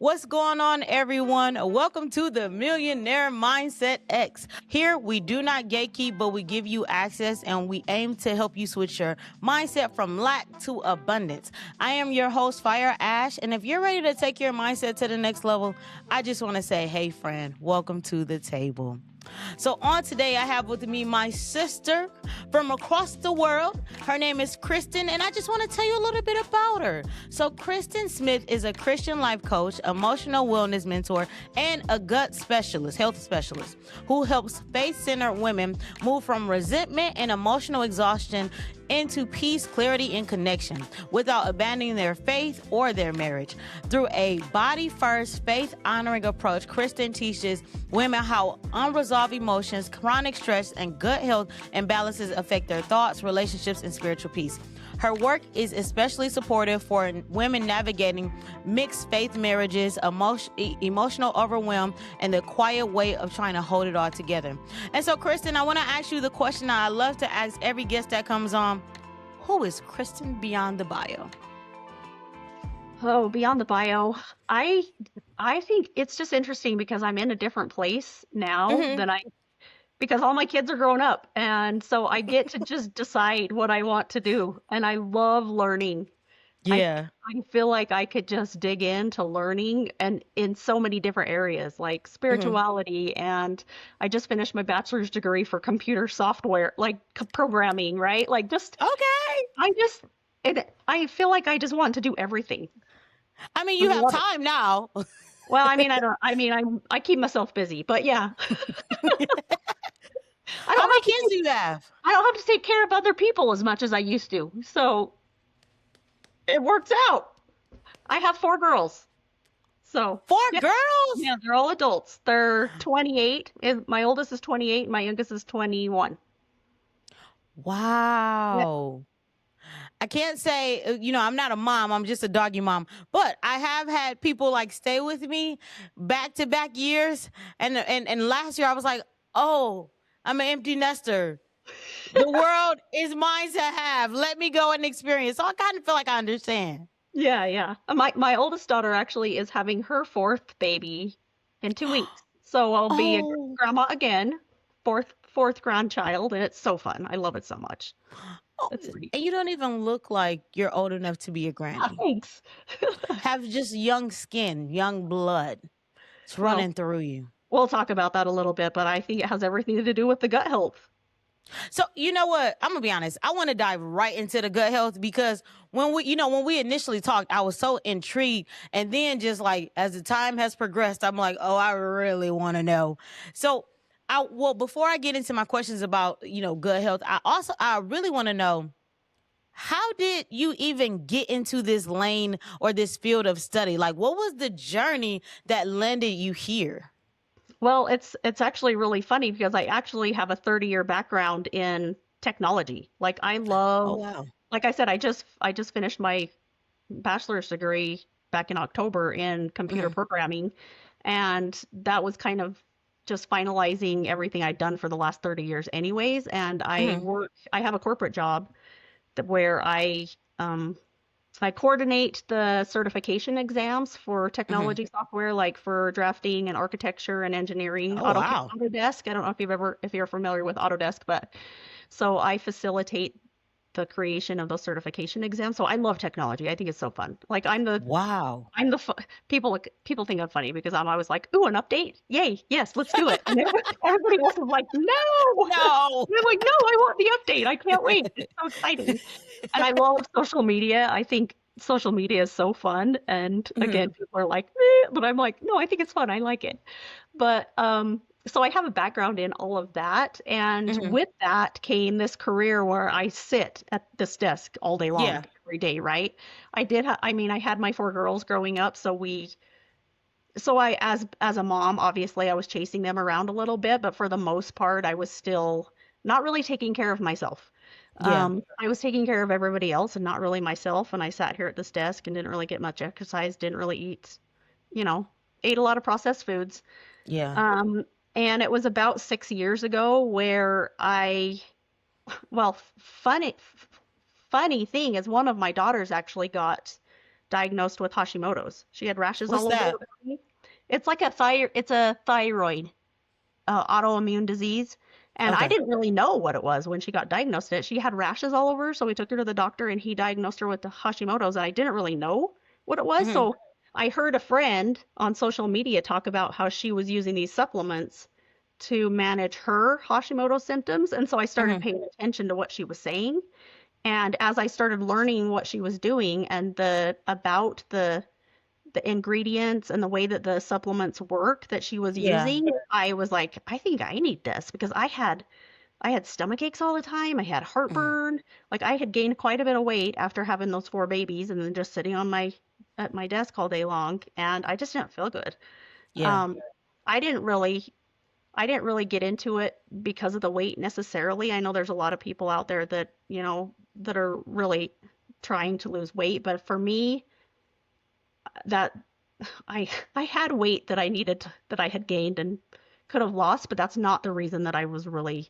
What's going on, everyone? Welcome to the Millionaire Mindset X. Here, we do not gatekeep, but we give you access and we aim to help you switch your mindset from lack to abundance. I am your host, Fire Ash, and if you're ready to take your mindset to the next level, I just want to say, hey, friend, welcome to the table. So on today, I have with me my sister from across the world. Her name is Kristen, and I just want to tell you a little bit about her. So Kristen Smith is a Christian life coach, emotional wellness mentor, and a gut specialist, health specialist, who helps faith-centered women move from resentment and emotional exhaustion into peace, clarity, and connection without abandoning their faith or their marriage. Through a body-first, faith-honoring approach, Kristen teaches women how unresolved emotions, chronic stress, and gut health imbalances affect their thoughts, relationships, and spiritual peace. Her work is especially supportive for women navigating mixed faith marriages, emotional overwhelm, and the quiet way of trying to hold it all together. And so, Kristen, I want to ask you the question I love to ask every guest that comes on. Who is Kristen beyond the bio? Oh, beyond the bio. I I think it's just interesting because I'm in a different place now Mm-hmm. than I because all my kids are grown up, and so I get to just decide what I want to do, and I love learning. I Yeah. I feel like I could just dig into learning and in so many different areas like Mm-hmm. spirituality, and I just finished my bachelor's degree for computer software, like programming, right? Like just Okay. I just I feel like I just want to do everything. I mean, I you have love it. time now. Well, I mean, I don't, I mean, I keep myself busy, but yeah, I How don't many have to kids take, do you have? I don't have to take care of other people as much as I used to. So it works out. I have four girls. So Four yeah, girls? yeah, they're all adults. They're 28. My oldest is 28. My youngest is 21. Yeah. Wow. I can't say, I'm not a mom. I'm just a doggy mom. But I have had people like stay with me back to back years. And last year I was like, oh, I'm an empty nester. The world is mine to have. Let me go and experience. So I kind of feel like I understand. Yeah, yeah. My oldest daughter actually is having her fourth baby in 2 weeks. So I'll be a Oh, grandma again, fourth grandchild, and it's so fun. I love it so much. oh, It's pretty and you cool. don't even look like you're old enough to be a Yeah, granny. thanks. Have just young skin, young blood. It's Well, running through you. we'll talk about that a little bit, but I think it has everything to do with the gut health. So you know what? I'm gonna be honest. I want to dive right into the gut health because when we initially talked, I was so intrigued, and then just like as the time has progressed, I'm like, oh, I really want to know. So, before I get into my questions about gut health, I really want to know, how did you even get into this lane or this field of study? Like, what was the journey that landed you here? Well, it's actually really funny because I actually have a 30-year background in technology. Like I Oh love, wow. like I said, I just finished my bachelor's degree back in October in computer Hmm. programming, and that was kind of just finalizing everything I'd done for the last 30 years anyways. And Hmm. I have a corporate job where um, I coordinate the certification exams for Hmm. technology software, like for drafting and architecture and engineering. Oh wow. Autodesk. I don't know if you're familiar with Autodesk, but so I facilitate the creation of those certification exams. So I love technology. I think it's so fun. Like Wow. I'm the people think I'm funny because I'm always like, "Ooh, an update! Yay! Yes, let's do it." And everybody else is like, "No!" No. And I'm like, "No, I want the update. I can't wait. It's so exciting." And I love social media. I think social media is so fun. And again, Mhm. people are like, but I'm like, "No, I think it's fun. I like it." But so I have a background in all of that, and Mhm. with that came this career where I sit at this desk all day long, Yeah. every day, right? I mean, I had my four girls growing up, so I, as a mom, obviously I was chasing them around a little bit, but for the most part, I was still not really taking care of myself. Yeah. I was taking care of everybody else and not really myself, and I sat here at this desk and didn't really get much exercise, didn't really eat, you know, ate a lot of processed foods. Yeah. Um, and it was about 6 years ago where well, funny thing is one of my daughters actually got diagnosed with Hashimoto's. She had rashes What's all over her that? body. It's like it's a thyroid autoimmune disease. And I Okay. didn't really know what it was when she got diagnosed it. She had rashes all over, so we took her to the doctor and he diagnosed her with the Hashimoto's, and I didn't really know what it was. Hmm. So I heard a friend on social media talk about how she was using these supplements to manage her Hashimoto symptoms, and so I started Hmm. paying attention to what she was saying. And as I started learning what she was doing and the ingredients and the way that the supplements work that she was Yeah. using, I was like, I think I need this because I had stomach aches all the time. I had Hmm. heartburn. Like I had gained quite a bit of weight after having those four babies and then just sitting on my at my desk all day long, and I just didn't feel good. Yeah. Um, I didn't really I didn't really get into it because of the weight necessarily. I know there's a lot of people out there that, that are really trying to lose weight, but for me, that I had weight that that I had gained and could have lost, but that's not the reason that I was really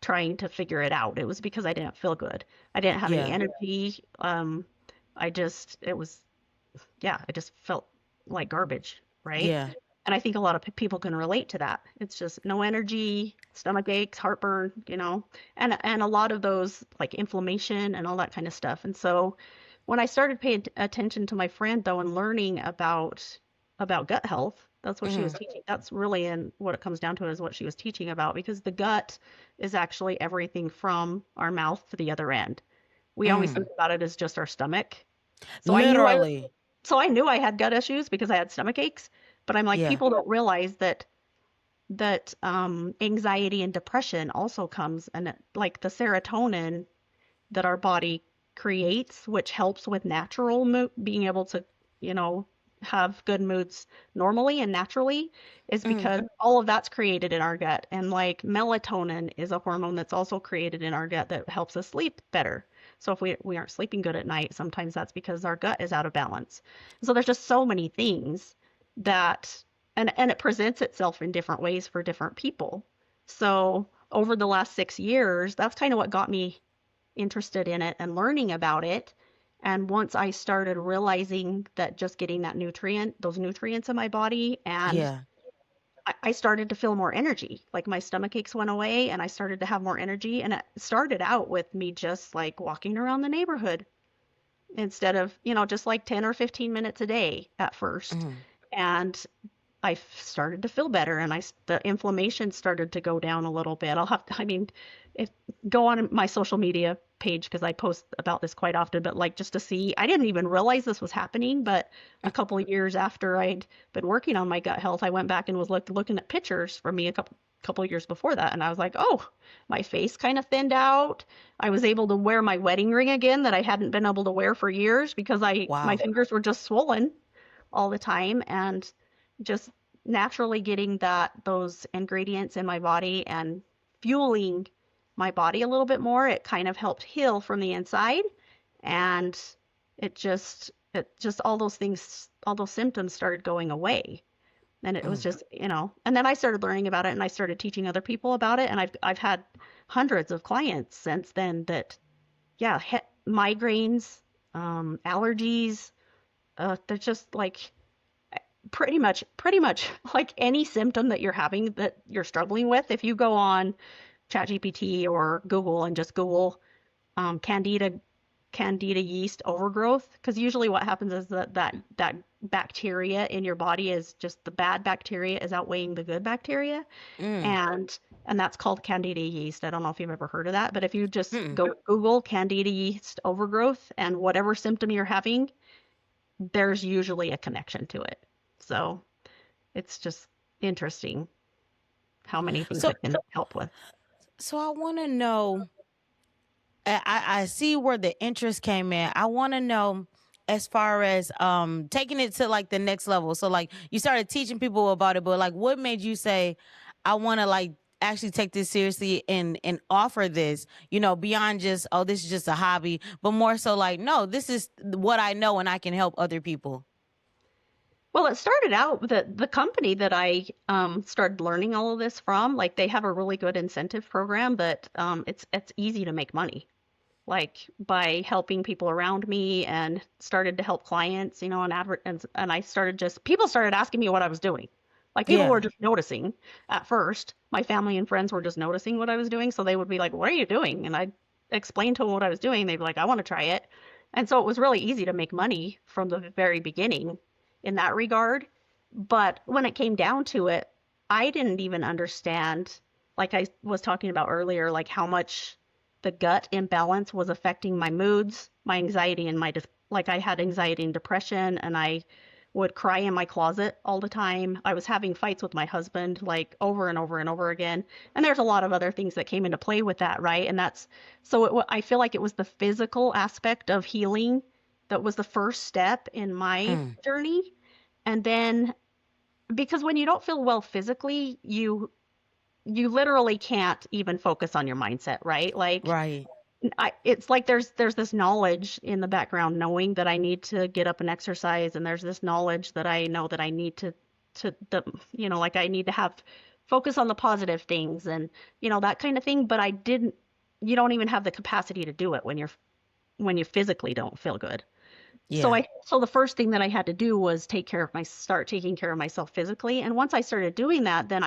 trying to figure it out. It was because I didn't feel good. I didn't have any Yeah. energy. I just it was yeah, I just felt like garbage, right? Yeah. And I think a lot of people can relate to that. It's just no energy, stomach aches, heartburn, and a lot of those like inflammation and all that kind of stuff. And so when I started paying attention to my friend though and learning about gut health, that's what she was Hmm. teaching. That's really in what it comes down to is what she was teaching about because the gut is actually everything from our mouth to the other end. We always Hmm. think about it as just our stomach. So I knew I Literally. so I knew I had gut issues because I had stomach aches, but I'm like, Yeah. people don't realize that anxiety and depression also comes and like the serotonin that our body creates, which helps with natural mood, being able to, you know, have good moods normally and naturally, is Hmm. because all of that's created in our gut. And like melatonin is a hormone that's also created in our gut that helps us sleep better. So if we aren't sleeping good at night, sometimes that's because our gut is out of balance. So there's just so many things that and it presents itself in different ways for different people. So over the last 6 years, that's kind of what got me interested in it and learning about it. And once I started realizing that just getting those nutrients in my body, and Yeah. I started to feel more energy. Like my stomach aches went away and I started to have more energy. And it started out with me just like walking around the neighborhood instead of, just like 10 or 15 minutes a day at first. Hmm. And I started to feel better and the inflammation started to go down a little bit. I mean, if go on my social media page because I post about this quite often, but like just to see, I didn't even realize this was happening, but a couple of years after I'd been working on my gut health, I went back and was looking at pictures from me a couple of years before that, and I was like, oh, my face kind of thinned out. I was able to wear my wedding ring again that I hadn't been able to wear for years because my Wow. fingers were just swollen all the time, and just naturally getting those ingredients in my body and fueling my body a little bit more, it kind of helped heal from the inside. And it just all those symptoms started going away. And it was Mm. just, and then I started learning about it and I started teaching other people about it. And I've had hundreds of clients since then that, yeah, migraines, allergies, they're just like pretty much like any symptom that you're having that you're struggling with. If you go on ChatGPT or Google and just Google candida yeast overgrowth, because usually what happens is that bacteria in your body is just the bad bacteria is outweighing the good bacteria, Mm. and that's called candida yeast. I don't know if you've ever heard of that, but if you just Mm. go Google candida yeast overgrowth and whatever symptom you're having, there's usually a connection to it. So it's just interesting how many things So, it can help with. so I want to know. I see where the interest came in. I want to know as far as taking it to like the next level. So like you started teaching people about it, but like what made you say I want to like actually take this seriously and offer this, beyond just oh this is just a hobby, but more so like no, this is what I know and I can help other people. Well, it started out with the company that I started learning all of this from. Like they have a really good incentive program that it's easy to make money. like by helping people around me and started to help clients, and I started just people started asking me what I was doing. Like people were Yeah. just noticing at first. My family and friends were just noticing what I was doing, so they would be like, "What are you doing?" And I'd explain to them what I was doing. They'd be like, "I want to try it." And so it was really easy to make money from the very beginning in that regard. But when it came down to it, I didn't even understand, like I was talking about earlier, like how much the gut imbalance was affecting my moods, my anxiety, and like I had anxiety and depression, and I would cry in my closet all the time. I was having fights with my husband like over and over and over again. And there's a lot of other things that came into play with that, right? And that's so I feel like it was the physical aspect of healing that was the first step in my Mm. journey. And then because when you don't feel well physically, you literally can't even focus on your mindset, right? Like Right. it's like there's this knowledge in the background knowing that I need to get up and exercise, and there's this knowledge that I know that I need to the like I need to have focus on the positive things and that kind of thing, but I didn't you don't even have the capacity to do it when you physically don't feel good. Yeah. So the first thing that I had to do was start taking care of myself physically, and once I started doing that, then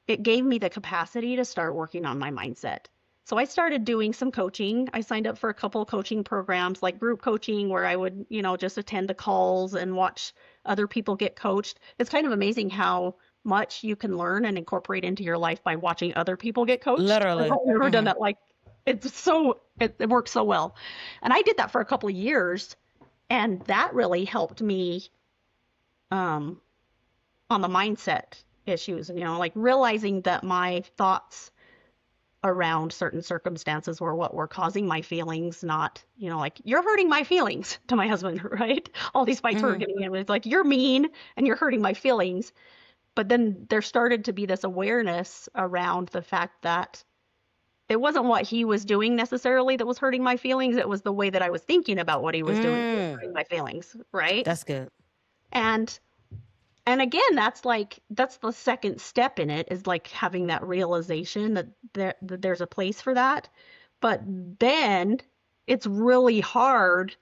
it gave me the capacity to start working on my mindset. So I started doing some coaching. I signed up for a couple of coaching programs, like group coaching, where I would, just attend the calls and watch other people get coached. It's kind of amazing how much you can learn and incorporate into your life by watching other people get coached. I Literally. don't know if you've ever done Hmm. that. Like, it works so well. And I did that for a couple of years, and that really helped me um, on the mindset issues, like realizing that my thoughts around certain circumstances were what were causing my feelings, not, like you're hurting my feelings to my husband, right? All these fights were Hmm. getting in. It's like you're mean and you're hurting my feelings. But then there started to be this awareness around the fact that it wasn't what he was doing necessarily that was hurting my feelings. It was the way that I was thinking about what he was doing that was Mm. hurting my feelings, right? That's good. And And again, that's the second step in it is like having that realization that there's a place for that. But then it's really hard.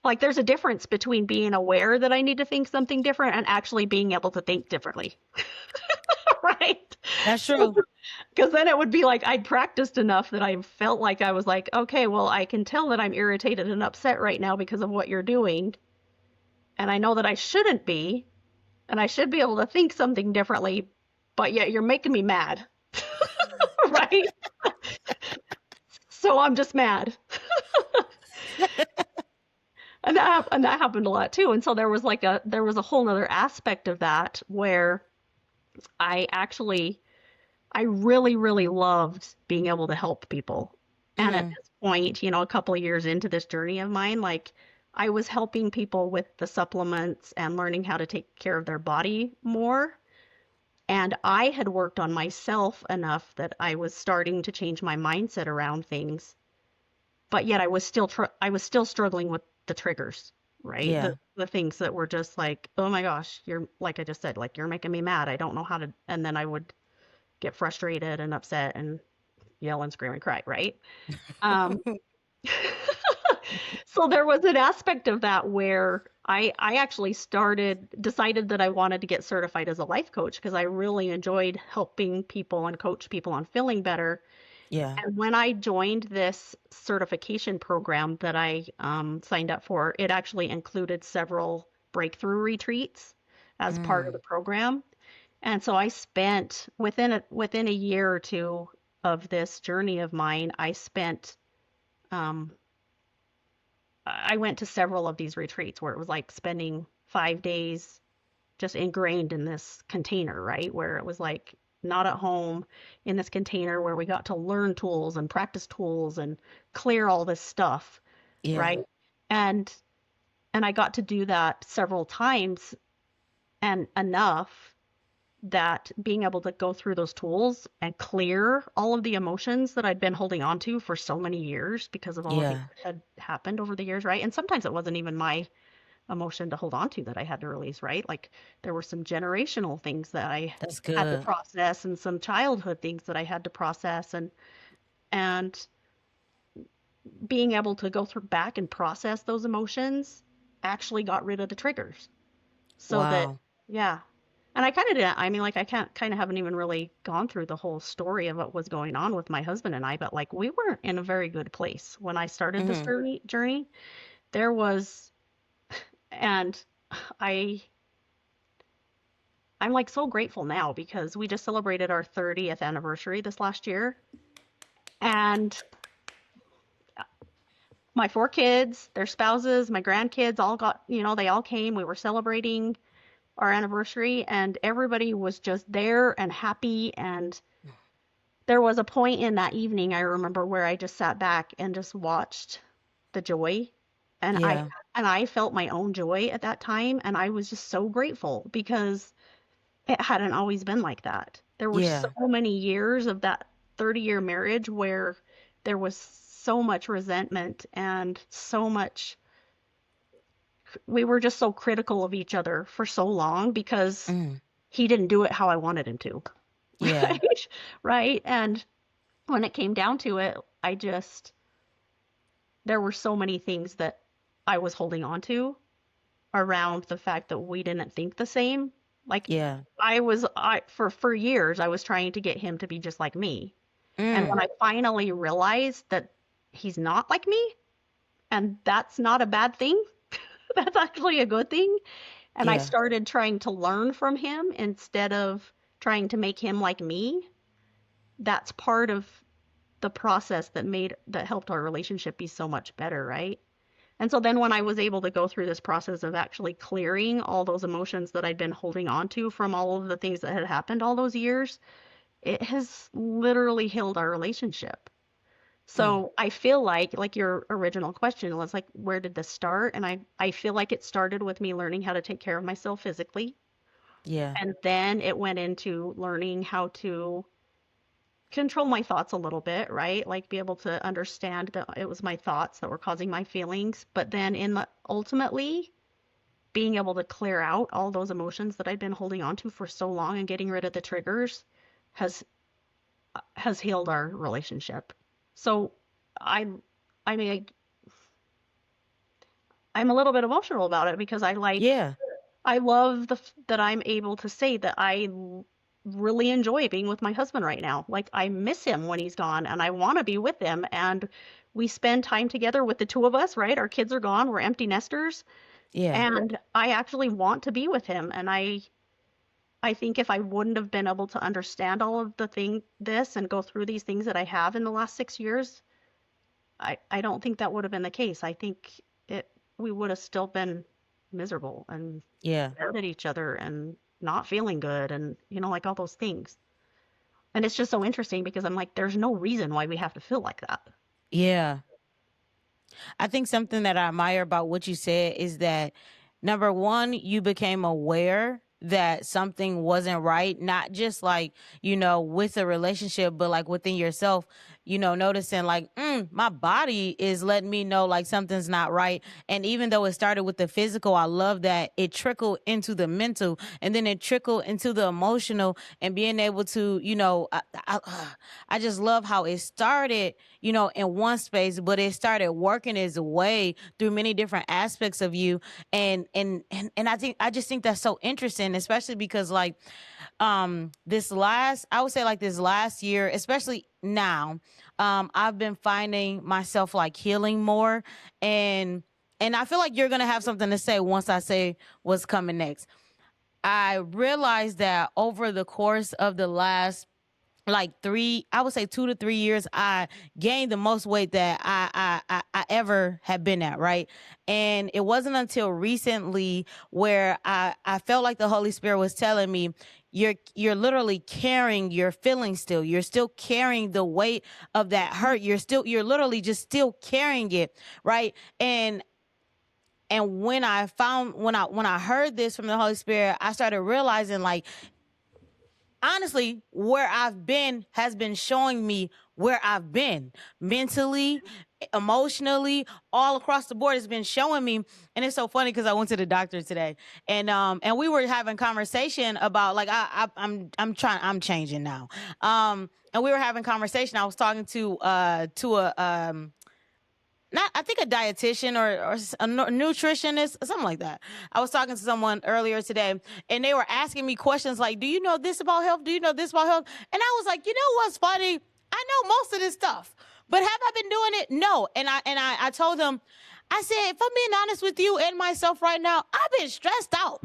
Like there's a difference between being aware that I need to think something different and actually being able to think differently. Right? That's true. Because then it would be like I'd practiced enough that I felt like I was like, okay, well, I can tell that I'm irritated and upset right now because of what you're doing. And I know that I shouldn't be, and I should be able to think something differently, but yet you're making me mad, right? So I'm just mad. And that happened a lot too. And so there was a whole other aspect of that where I actually I really, really loved being able to help people. And at Hmm. this point, a couple of years into this journey of mine, like I was helping people with the supplements and learning how to take care of their body more. And I had worked on myself enough that I was starting to change my mindset around things, but yet I was still struggling with the triggers, right? Yeah. The things that were just like, oh my gosh, you're like I just said, like you're making me mad. I don't know how to, and then I would get frustrated and upset and yell and scream and cry, right? Um, so there was an aspect of that where I actually decided that I wanted to get certified as a life coach because I really enjoyed helping people and coach people on feeling better. Yeah. And when I joined this certification program that I signed up for, it actually included several breakthrough retreats as part of the Mm. program. And so I spent within a year or two of this journey of mine, um, I went to several of these retreats where it was like spending 5 days just ingrained in this container, right? Where it was like not at home in this container where we got to learn tools and practice tools and clear all this stuff, Yeah. right? And and I got to do that several times and enough that being able to go through those tools and clear all of the emotions that I'd been holding on to for so many years because of all the things Yeah. that had happened over the years, right? And sometimes it wasn't even my emotion to hold on to that I had to release, right? Like there were some generational things that I That's had to good. process and some childhood things that I had to process and being able to go through back and process those emotions actually got rid of the triggers. So that, Wow. yeah. And I kind of did. I mean, like, I can't kind of haven't even really gone through the whole story of what was going on with my husband and I, but like, we weren't in a very good place when I started this Mhm. journey. There was, and I, I'm like so grateful now because we just celebrated our 30th anniversary this last year. And my four kids, their spouses, my grandkids all got, they all came. We were celebrating our anniversary and everybody was just there and happy. And there was a point in that evening I remember where I just sat back and just watched the joy. And I Yeah. and I felt my own joy at that time and I was just so grateful because it hadn't always been like that. There were so Yeah. many years of that 30-year marriage where there was so much resentment and so much, we were just so critical of each other for so long because Mhm. he didn't do it how I wanted him to. Yeah. Right? Right? And when it came down to it, there were so many things that I was holding on to around the fact that we didn't think the same. Like Yeah. for years I was trying to get him to be just like me. And when Mm. I finally realized that he's not like me, and that's not a bad thing, that's actually a good thing. And I Yeah. started trying to learn from him instead of trying to make him like me. That's part of the process that helped our relationship be so much better, right? And so then when I was able to go through this process of actually clearing all those emotions that I'd been holding on to from all of the things that had happened all those years, it has literally healed our relationship. Mm. So I feel like your original question was like, where did this start? And I feel like it started with me learning how to take care of myself physically. Yeah. And then it went into learning how to control my thoughts a little bit, right? Like be able to understand that it was my thoughts that were causing my feelings. But then ultimately being able to clear out all those emotions that I'd been holding on to for so long and getting rid of the triggers has has healed our relationship. So I I mean I'm a little bit emotional about it because Yeah. I love that I'm able to say that really enjoy being with my husband right now. Like I miss him when he's gone and I want to be with him and we spend time together with the two of us, right? Our kids are gone, we're empty nesters, Yeah. and I actually want to be with him and I think if I wouldn't have been able to understand all of this and go through these things that I have in the last 6 years, I don't think that would have been the case. I think it we would have still been miserable and Yeah. mad at each other and not feeling good and like all those things. And it's just so interesting because I'm like, there's no reason why we have to feel like that. Yeah. I think something that I admire about what you said is that number one, you became aware that something wasn't right, not just like, with a relationship, but like within yourself, noticing like, my body is letting me know like something's not right. And even though it started with the physical, I love that it trickled into the mental and then it trickled into the emotional and being able to, I just love how it started, in one space, but it started working its way through many different aspects of you. And I just think that's so interesting, especially because like I would say like this last year, especially now, I've been finding myself like healing more and I feel like you're gonna have something to say once I say what's coming next. I realized that over the course of the last like I would say 2 to 3 years, I gained the most weight that I ever had been at, right? And it wasn't until recently where I felt like the Holy Spirit was telling me, you're literally carrying your feelings still. You're still carrying the weight of that hurt. You're literally just still carrying it, right? And when I heard this from the Holy Spirit, I started realizing like honestly, where I've been has been showing me where I've been mentally, emotionally, all across the board. It's been showing me, and it's so funny because I went to the doctor today, and we were having conversation about like I'm changing now, and we were having conversation. I was talking to a not, I think a dietitian or a nutritionist, something like that. I was talking to someone earlier today, and they were asking me questions like, "Do you know this about health? Do you know this about health?" And I was like, "You know what's funny? I know most of this stuff, but have I been doing it? No." And I told them, I said, if I'm being honest with you and myself right now, I've been stressed out.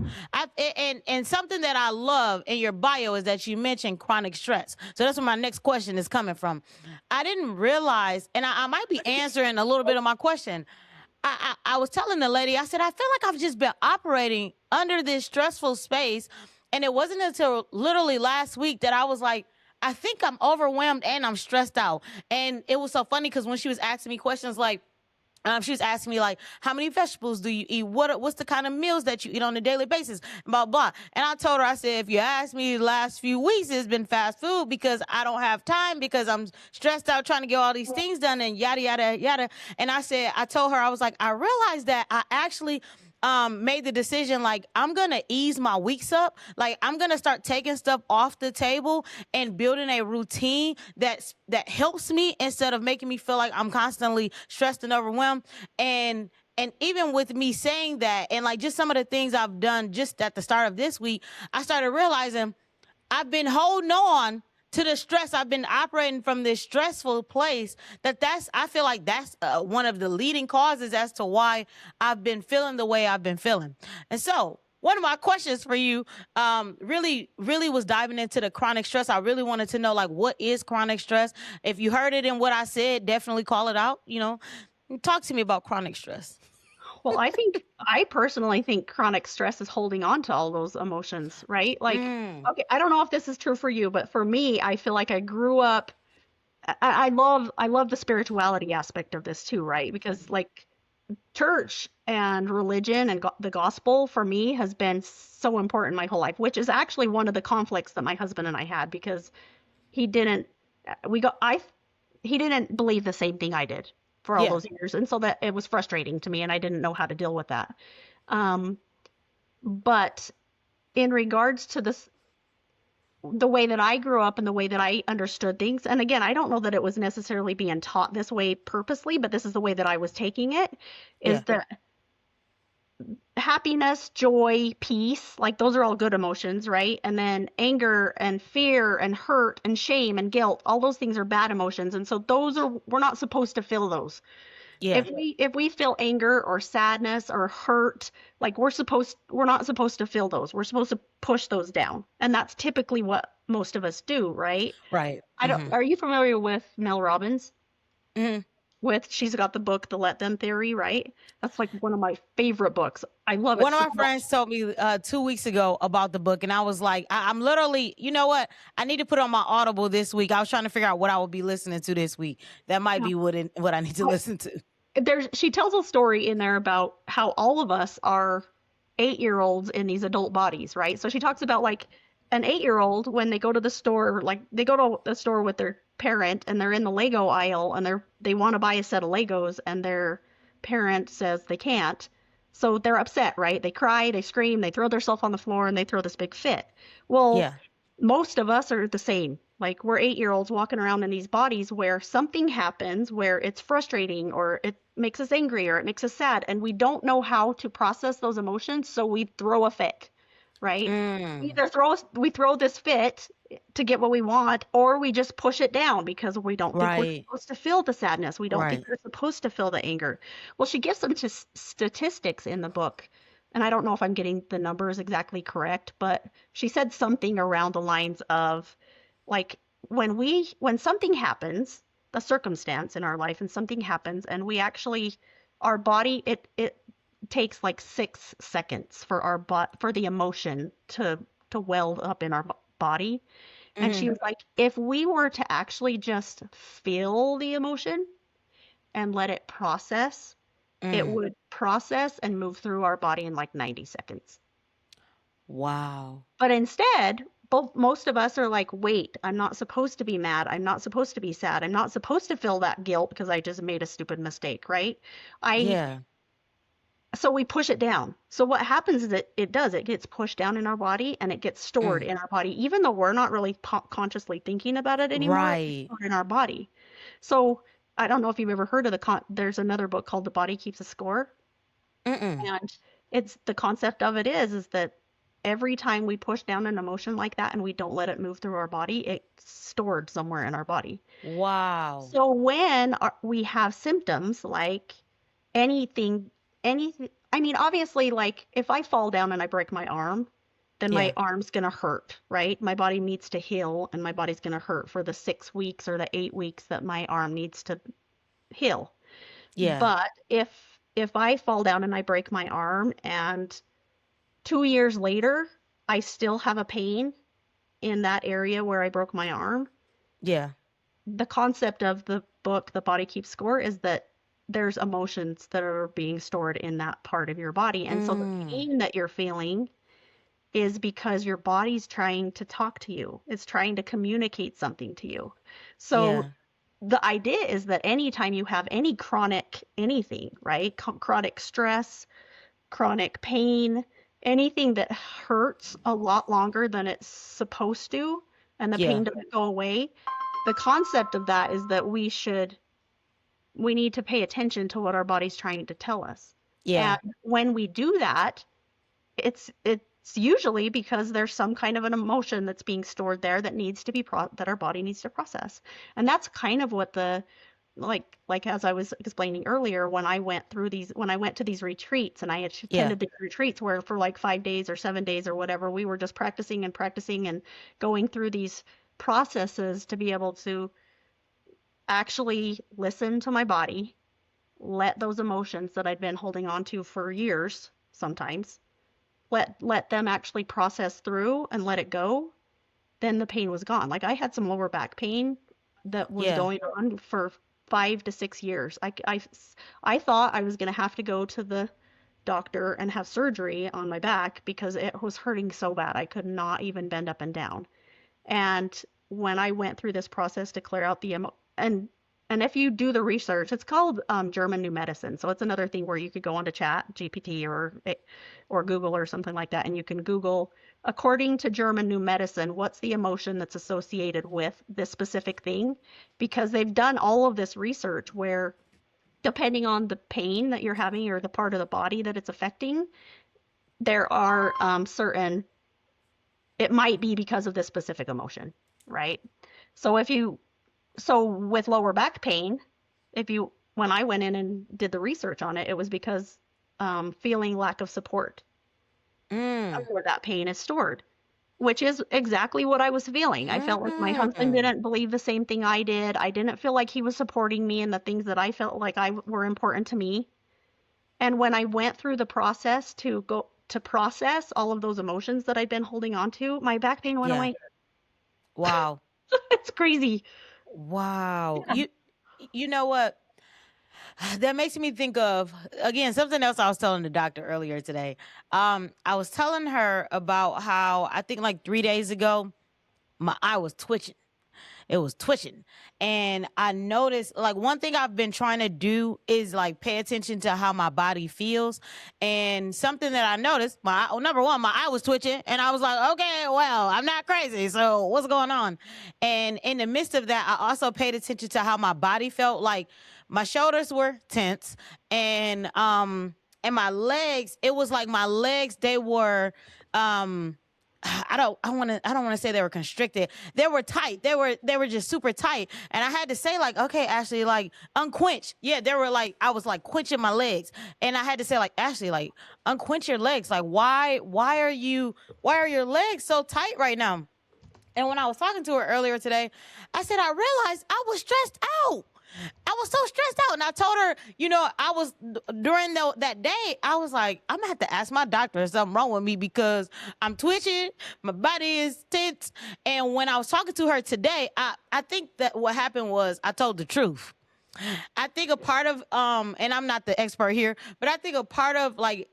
And something that I love in your bio is that you mentioned chronic stress. So that's where my next question is coming from. I didn't realize, and I might be answering a little bit of my question. I was telling the lady, I said, I feel like I've just been operating under this stressful space. And it wasn't until literally last week that I was like, I think I'm overwhelmed and I'm stressed out. And it was so funny because when she was asking me questions like, she was asking me like, how many vegetables do you eat? What's the kind of meals that you eat on a daily basis? Blah blah. And I told her, I said, if you ask me, the last few weeks it's been fast food because I don't have time because I'm stressed out trying to get all these things done and yada yada yada. And I told her, I was like, I realized that I actually made the decision like I'm gonna ease my weeks up. Like I'm gonna start taking stuff off the table and building a routine that helps me instead of making me feel like I'm constantly stressed and overwhelmed. And even with me saying that and like just some of the things I've done just at the start of this week, I started realizing I've been holding on to the stress. I've been operating from this stressful place I feel like that's one of the leading causes as to why I've been feeling the way I've been feeling. And so one of my questions for you really was diving into the chronic stress. I really wanted to know like what is chronic stress. If you heard it in what I said, definitely call it out, talk to me about chronic stress. Well, I personally think chronic stress is holding on to all those emotions, right? Like, Mm, okay, I don't know if this is true for you, but for me, I feel like I grew up. I love the spirituality aspect of this too, right? Because like church and religion and the gospel for me has been so important my whole life, which is actually one of the conflicts that my husband and I had because he didn't we got I he didn't believe the same thing I did for all yeah. those years, and so that it was frustrating to me, and I didn't know how to deal with that. Um, but in regards to this, the way that I grew up and the way that I understood things, and again, I don't know that it was necessarily being taught this way purposely, but this is the way that I was taking it, is Yeah. that happiness, joy, peace, like those are all good emotions, right? And then anger and fear and hurt and shame and guilt, all those things are bad emotions. And so we're not supposed to feel those. Yeah. If we feel anger or sadness or hurt, like we're not supposed to feel those. We're supposed to push those down. And that's typically what most of us do, right? Right. I don't Are you familiar with Mel Robbins? Hmm. She's got the book The Let Them Theory, right? That's like one of my favorite books. I love it One of so my much. friends told me 2 weeks ago about the book, and I was like, I'm literally, you know what? I need to put on my Audible this week. I was trying to figure out what I would be listening to this week. That might be what I need to listen to. She tells a story in there about how all of us are 8-year-olds in these adult bodies, right? So she talks about like an 8-year-old when they go to the store, like they go to the store with their parent and they're in the Lego aisle and they want to buy a set of Legos and their parent says they can't. So they're upset, right? They cry, they scream, they throw themselves on the floor and they throw this big fit. Well, Yeah. most of us are the same. Like we're 8-year-olds walking around in these bodies where something happens where it's frustrating or it makes us angry or it makes us sad and we don't know how to process those emotions, so we throw a fit, right? Mm, We throw this fit to get what we want, or we just push it down because we don't think we're right. supposed to feel the sadness. We don't think Right. we're supposed to feel the anger. Well, she gives some statistics in the book, and I don't know if I'm getting the numbers exactly correct, but she said something around the lines of like when something happens, a circumstance in our life and something happens and we actually our body it takes like 6 seconds for for the emotion to well up in our body. And she Hmm. was like, if we were to actually just feel the emotion and let it process, it Mm. would process and move through our body in like 90 seconds. Wow. But instead, most of us are like, wait, I'm not supposed to be mad. I'm not supposed to be sad. I'm not supposed to feel that guilt because I just made a stupid mistake, right? I Yeah. So we push it down. So what happens is it gets pushed down in our body and it gets stored Mm. in our body, even though we're not really consciously thinking about it anymore. It's Right. stored in our body. So I don't know if you've ever heard of there's another book called The Body Keeps a Score. Mm-mm. And it's the concept of it is that every time we push down an emotion like that and we don't let it move through our body, it's stored somewhere in our body. Wow. So when we have symptoms like anything, anything, I mean, obviously, like if I fall down and I break my arm, then my Yeah. arm's gonna hurt, right? My body needs to heal and my body's gonna hurt for the 6 weeks or the 8 weeks that my arm needs to heal. Yeah. But if I fall down and I break my arm and 2 years later I still have a pain in that area where I broke my arm, Yeah. the concept of the book, The Body Keeps Score, is that there's emotions that are being stored in that part of your body. And so the Mm. pain that you're feeling is because your body's trying to talk to you. It's trying to communicate something to you. So Yeah. the idea is that anytime you have any chronic anything, right? Chronic stress, chronic pain, anything that hurts a lot longer than it's supposed to, and the Yeah. pain doesn't go away, the concept of that is that we need to pay attention to what our body's trying to tell us. Yeah. And when we do that, it's usually because there's some kind of an emotion that's being stored there that needs to be that our body needs to process. And that's kind of what the like as I was explaining earlier, when I went to these retreats and I Yeah. attended these retreats where for like 5 days or 7 days or whatever, we were just practicing and practicing and going through these processes to be able to actually listen to my body, let those emotions that I'd been holding on to for years sometimes, let them actually process through and let it go, then the pain was gone. Like I had some lower back pain that was Yeah. going on for 5 to 6 years. I thought I was going to have to go to the doctor and have surgery on my back because it was hurting so bad. I could not even bend up and down. And when I went through this process to clear out and if you do the research, it's called German New Medicine. So it's another thing where you could go onto Chat GPT or Google or something like that, and you can Google, according to German New Medicine, what's the emotion that's associated with this specific thing? Because they've done all of this research where, depending on the pain that you're having or the part of the body that it's affecting, there are certain it might be because of this specific emotion, right? So if you so with lower back pain, if you when I went in and did the research on it, it was because feeling lack of support. Mm. That's where that pain is stored, which is exactly what I was feeling. I felt like my husband Mm. didn't believe the same thing I did. I didn't feel like he was supporting me in the things that I felt like I were important to me. And when I went through the process to go to process all of those emotions that I'd been holding on to, my back pain went Yeah. away. Wow. It's crazy. Wow. Yeah. You know what? That makes me think of again something else I was telling the doctor earlier today. I was telling her about how I think like 3 days ago my eye was twitching. It was twitching. And I noticed like one thing I've been trying to do is like pay attention to how my body feels. And something that I noticed, number one, my eye was twitching. And I was like, okay, well, I'm not crazy. So what's going on? And in the midst of that, I also paid attention to how my body felt. Like my shoulders were tense and my legs, it was like my legs, they were um I don't want to say they were constricted. They were tight. They were just super tight. And I had to say like, okay, Ashley, like unquench. Yeah, they were like I was like quenching my legs. And I had to say like, Ashley, like unquench your legs. Like why are your legs so tight right now? And when I was talking to her earlier today, I said I realized I was stressed out. I was so stressed out, and I told her, I was during that day. I was like, I'm gonna have to ask my doctor if something wrong with me because I'm twitching, my body is tense. And when I was talking to her today, I think that what happened was I told the truth. I think a part of and I'm not the expert here, but I think a part of like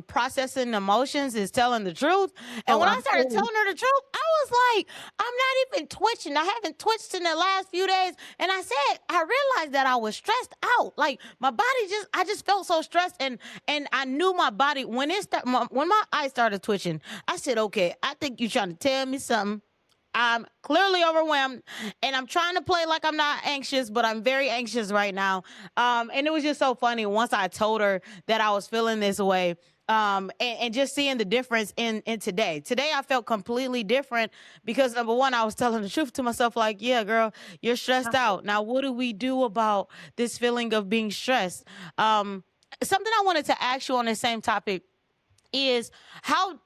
processing emotions is telling the truth. And Oh, when I started absolutely. telling her the truth, I was like, I'm not even twitching. I haven't twitched in the last few days. And I said, I realized that I was stressed out. Like my body I just felt so stressed and I knew my body when when my eyes started twitching, I said, okay, I think you're trying to tell me something. I'm clearly overwhelmed, and I'm trying to play like I'm not anxious, but I'm very anxious right now. And it was just so funny once I told her that I was feeling this way. And just seeing the difference in today. Today I felt completely different because number one, I was telling the truth to myself, like, yeah, girl, you're stressed out. Now, what do we do about this feeling of being stressed? Something I wanted to ask you on the same topic is how,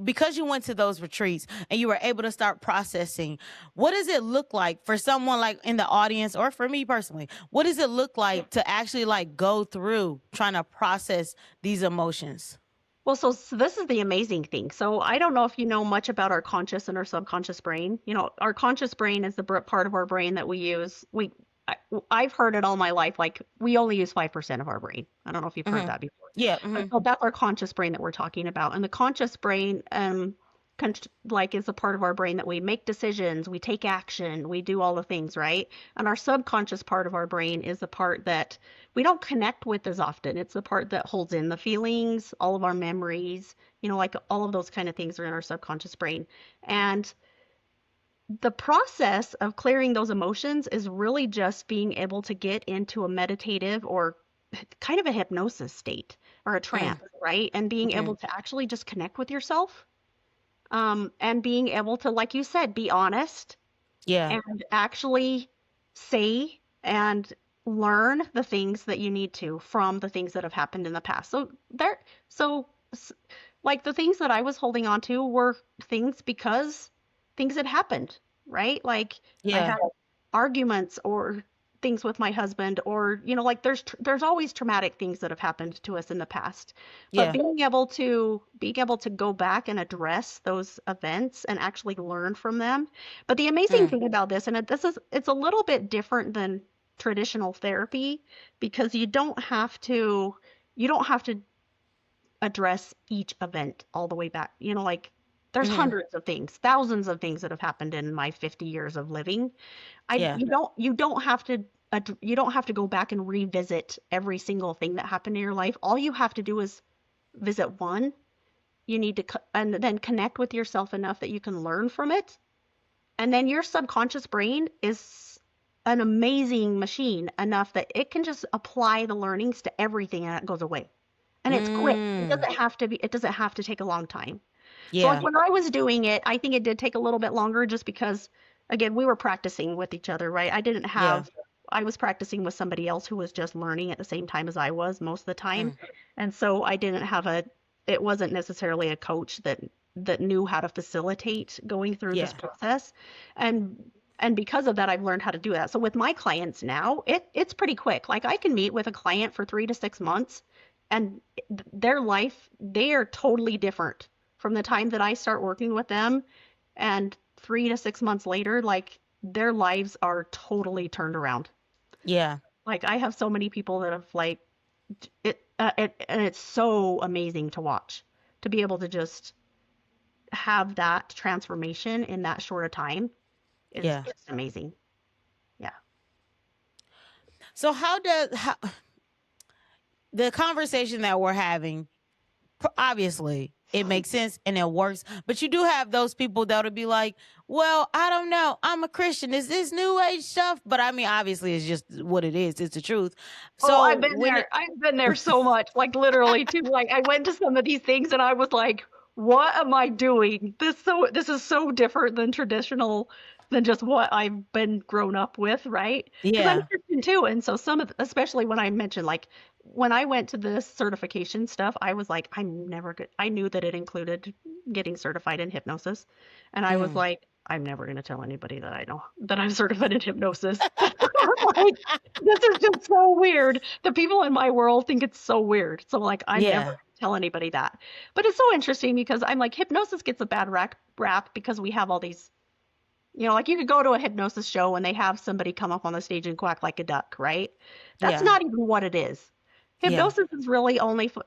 because you went to those retreats and you were able to start processing, what does it look like for someone like in the audience, or for me personally, what does it look like to actually like go through trying to process these emotions? Well, so this is the amazing thing. So I don't know if you know much about our conscious and our subconscious brain. You know, our conscious brain is the part of our brain that we use. I've heard it all my life. Like we only use 5% of our brain. I don't know if you've heard Hmm. that before. Yeah. But Hmm. so that's our conscious brain that we're talking about. And the conscious brain, like is a part of our brain that we make decisions, we take action, we do all the things, right? And our subconscious part of our brain is the part that we don't connect with as often. It's the part that holds in the feelings, all of our memories, like all of those kind of things are in our subconscious brain. And the process of clearing those emotions is really just being able to get into a meditative or kind of a hypnosis state or a Mm. trance, right? And being Hmm. able to actually just connect with yourself, and being able to, like you said, be honest Yeah. and actually say and learn the things that you need to from the things that have happened in the past. So like the things that I was holding on to were things because things had happened, right? Like I Yeah. had arguments or things with my husband, or like there's always traumatic things that have happened to us in the past. But Yeah. being able to go back and address those events and actually learn from them. But the amazing Mm. thing about this, and it's a little bit different than traditional therapy, because you don't have to address each event all the way back. Like there's Hmm. hundreds of things, thousands of things that have happened in my 50 years of living. I Yeah. you don't have to go back and revisit every single thing that happened in your life. All you have to do is visit one. You need to and then connect with yourself enough that you can learn from it. And then your subconscious brain is an amazing machine enough that it can just apply the learnings to everything and it goes away. And it's quick. It Mm. doesn't have to be, it doesn't have to take a long time. So like Yeah. when I was doing it, I think it did take a little bit longer just because again, we were practicing with each other, right? Yeah. I was practicing with somebody else who was just learning at the same time as I was most of the time. Mm. And so I didn't have it wasn't necessarily a coach that knew how to facilitate going through this Yeah. process. And because of that, I've learned how to do that. So with my clients now, it's pretty quick. Like I can meet with a client for 3 to 6 months and their life, they are totally different from the time that I start working with them, and 3 to 6 months later, like their lives are totally turned around. Yeah. Like I have so many people that have like and it's so amazing to watch, to be able to just have that transformation in that short a time is Yeah. just amazing. Yeah. So how the conversation that we're having, obviously it makes sense and it works, but you do have those people that'll be like, well, I don't know, I'm a Christian, is this new age stuff? But I mean, obviously it's just what it is, it's the truth. Oh, So I've been when there. it I've been there so much, like literally too. Like I went to some of these things and I was like, what am I doing? This is so different than traditional, than just what I've been grown up with, right? Because I'm yeah. Christian too. And so especially when I mentioned like when I went to this certification stuff, I was like, I'm never good. I knew that it included getting certified in hypnosis. And I was Mm. like, I'm never going to tell anybody that I know that I'm certified in hypnosis. Like, this is just so weird. The people in my world think it's so weird. So like I'm never Yeah. gonna tell anybody that. But it's so interesting because I'm like hypnosis gets a bad rap because we have all these, like you could go to a hypnosis show and they have somebody come up on the stage and quack like a duck, right? That's Yeah. not even what it is. Yeah. Hypnosis is really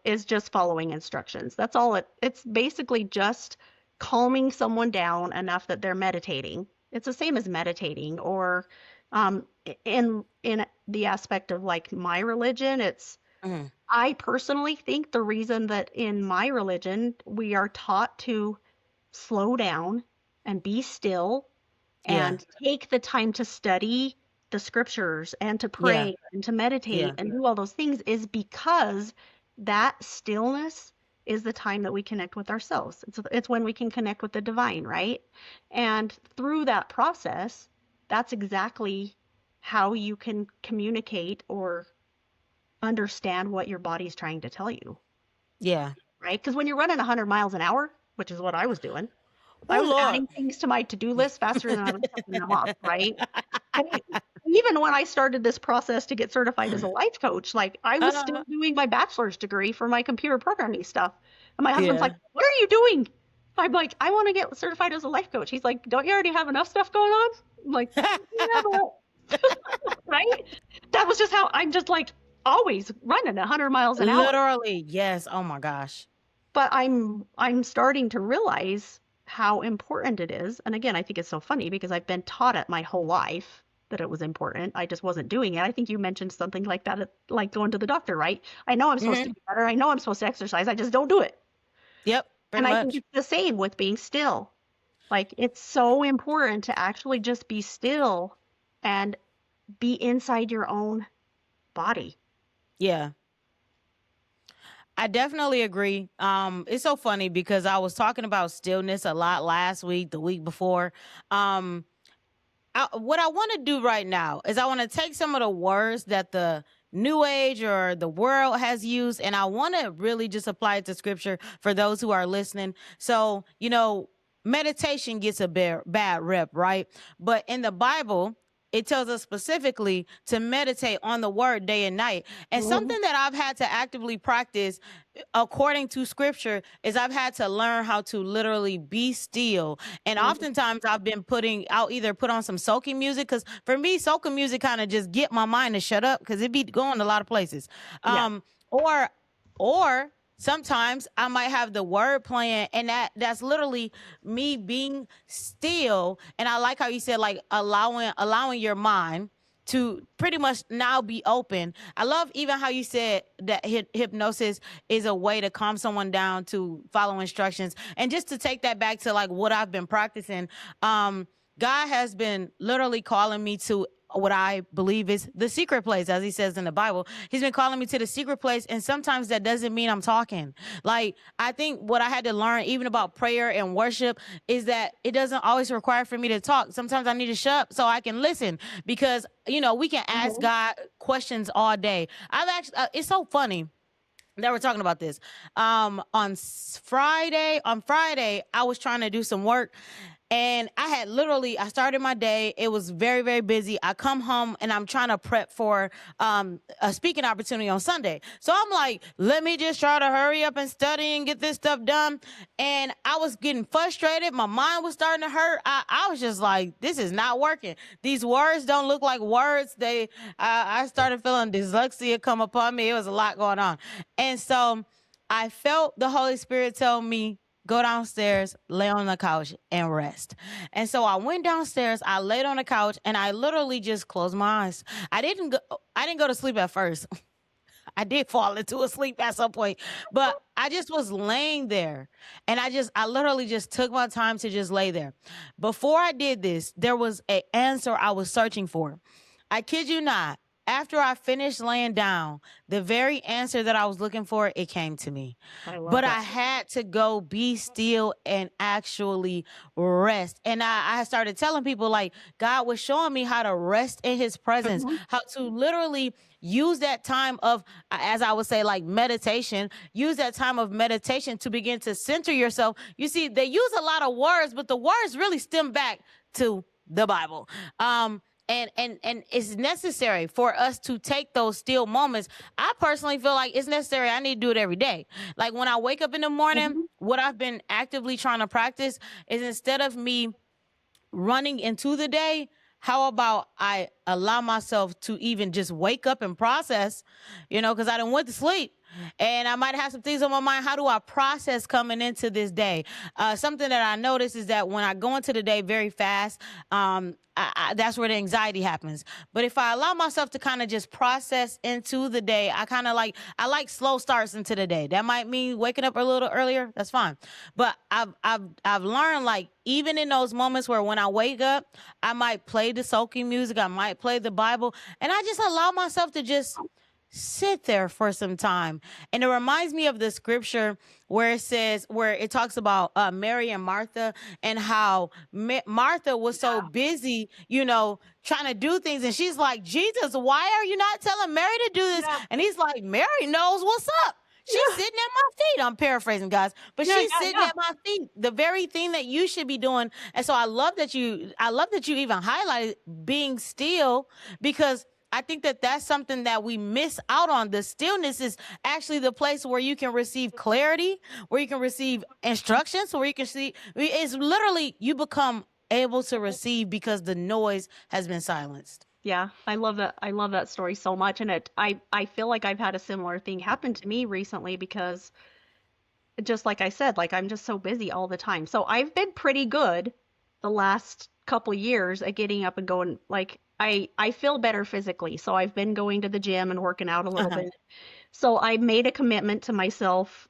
is just following instructions. That's all it's basically just calming someone down enough that they're meditating. It's the same as meditating, or in the aspect of like my religion, Mm. I personally think the reason that in my religion we are taught to slow down and be still Yeah. and take the time to study the scriptures and to Yeah. pray and to Yeah. meditate and do all those things is because that stillness is the time that we connect with ourselves. It's when we can connect with the divine, right? And through that process, that's exactly how you can communicate or understand what your body's trying to tell you, Yeah. right? Because when you're running 100 miles an hour, which is what I was doing, I Oh was Lord. adding things to my to-do list faster than I was checking them off, right? And even when I started this process to get certified as a life coach, like I was still Uh, doing my bachelor's degree for my computer programming stuff. And my husband's like, yeah. "What are you doing?" I'm like, "I want to get certified as a life coach." He's like, "Don't you already have enough stuff going on?" I'm like, "Yeah, but right?" That was just how I'm just like always running 100 miles an hour. Literally, yes. Oh my gosh. But I'm starting to realize how important it is. And again, I think it's so funny because I've been taught it my whole life that it was important. I just wasn't doing it. I think you mentioned something like that, like going to the doctor, right? I know I'm supposed to Hmm. be better. I know I'm supposed to exercise. I just don't do it. Yep. And Pretty I think much. it's the same with being still. Like it's so important to actually just be still and be inside your own body. Yeah. I definitely agree. It's so funny because I was talking about stillness a lot last week, the week before. Um, what I want to do right now is I want to take some of the words that the new age or the world has used, and I want to really just apply it to scripture for those who are listening. So, meditation gets a bad rep, right? But in the Bible, it tells us specifically to meditate on the word day and night. And Mhm. something that I've had to actively practice according to scripture is I've had to learn how to literally be still. And Mhm. oftentimes I'll either put on some soaking music, because for me, soaking music kind of just get my mind to shut up because it be going a lot of places. Yeah. Or or sometimes I might have the word playing, and that's literally me being still. And I like how you said, like, allowing your mind to pretty much now be open. I love even how you said that hypnosis is a way to calm someone down to follow instructions. And just to take that back to like what I've been practicing, God has been literally calling me to what I believe is the secret place, as he says in the Bible. He's been calling me to the secret place, and sometimes that doesn't mean I'm talking. Like, I think what I had to learn, even about prayer and worship, is that it doesn't always require for me to talk. Sometimes I need to shut up so I can listen, because we can ask Mhm. God questions all day. I've actually, it's so funny that we're talking about this. On Friday, I was trying to do some work, and I started my day. It was very, very busy. I come home and I'm trying to prep for a speaking opportunity on Sunday. So I'm like, let me just try to hurry up and study and get this stuff done. And I was getting frustrated. My mind was starting to hurt. I was just like, this is not working. These words don't look like words. I started feeling dyslexia come upon me. It was a lot going on. And so I felt the Holy Spirit tell me, go downstairs, lay on the couch, and rest. And so I went downstairs, I laid on the couch, and I literally just closed my eyes. I didn't go to sleep at first. I did fall into a sleep at some point, but I just was laying there, and I literally just took my time to just lay there. Before I did this, there was an answer I was searching for. I kid you not. After I finished laying down, the very answer that I was looking for, it came to me. I love But that. I had to go be still and actually rest. And I started telling people, like, God was showing me how to rest in his presence, Mhm. how to literally use that time of, as I would say, like meditation, use that time of meditation to begin to center yourself. You see, they use a lot of words, but the words really stem back to the Bible. And it's necessary for us to take those still moments. I personally feel like it's necessary. I need to do it every day. Like, when I wake up in the morning, Mhm. what I've been actively trying to practice is, instead of me running into the day, how about I allow myself to even just wake up and process, because I didn't went to sleep. and I might have some things on my mind. How do I process coming into this day? Something that I notice is that when I go into the day very fast, that's where the anxiety happens. But if I allow myself to kind of just process into the day, I like slow starts into the day. That might mean waking up a little earlier. That's fine. But I've learned, like, even in those moments where when I wake up, I might play the soaking music, I might play the Bible, and I just allow myself to just sit there for some time. And it reminds me of the scripture where it talks about Mary and Martha, and how Martha was so Yeah. busy, trying to do things. And she's like, Jesus, why are you not telling Mary to do this? Yeah. And he's like, Mary knows what's up. She's Yeah. sitting at my feet. I'm paraphrasing, guys, but Yeah. she's Yeah. sitting Yeah. at my feet, the very thing that you should be doing. And so I love that you even highlighted being still, because I think that that's something that we miss out on. The stillness is actually the place where you can receive clarity, where you can receive instructions, where you can see. It's literally, you become able to receive because the noise has been silenced. Yeah, I love that. I love that story so much, and I feel like I've had a similar thing happen to me recently because just like I said, like I'm just so busy all the time. So I've been pretty good the last couple years at getting up and going. Like I feel better physically, so I've been going to the gym and working out a little Uh-huh. bit. So I made a commitment to myself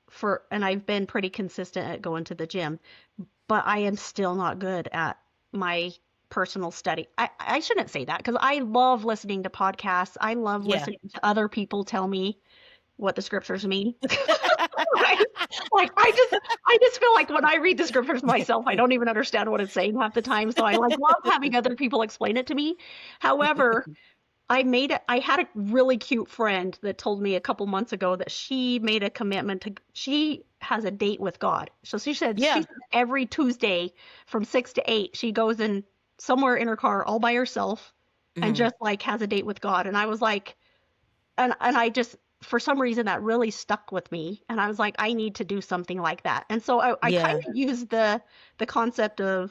and I've been pretty consistent at going to the gym, but I am still not good at my personal study. I shouldn't say that because I love listening to podcasts. I love Yeah. listening to other people tell me what the scriptures mean. Right? Like I just feel like when I read the scriptures myself, I don't even understand what it's saying half the time. So I like love having other people explain it to me. However, I had a really cute friend that told me a couple months ago that she made a commitment she has a date with God. So she Yeah. said every Tuesday from 6 to 8, she goes in somewhere in her car all by herself and Mhm. just like has a date with God. And I was like, and I just, for some reason that really stuck with me. And I was like, I need to do something like that. And so I kind Yeah. of used the concept of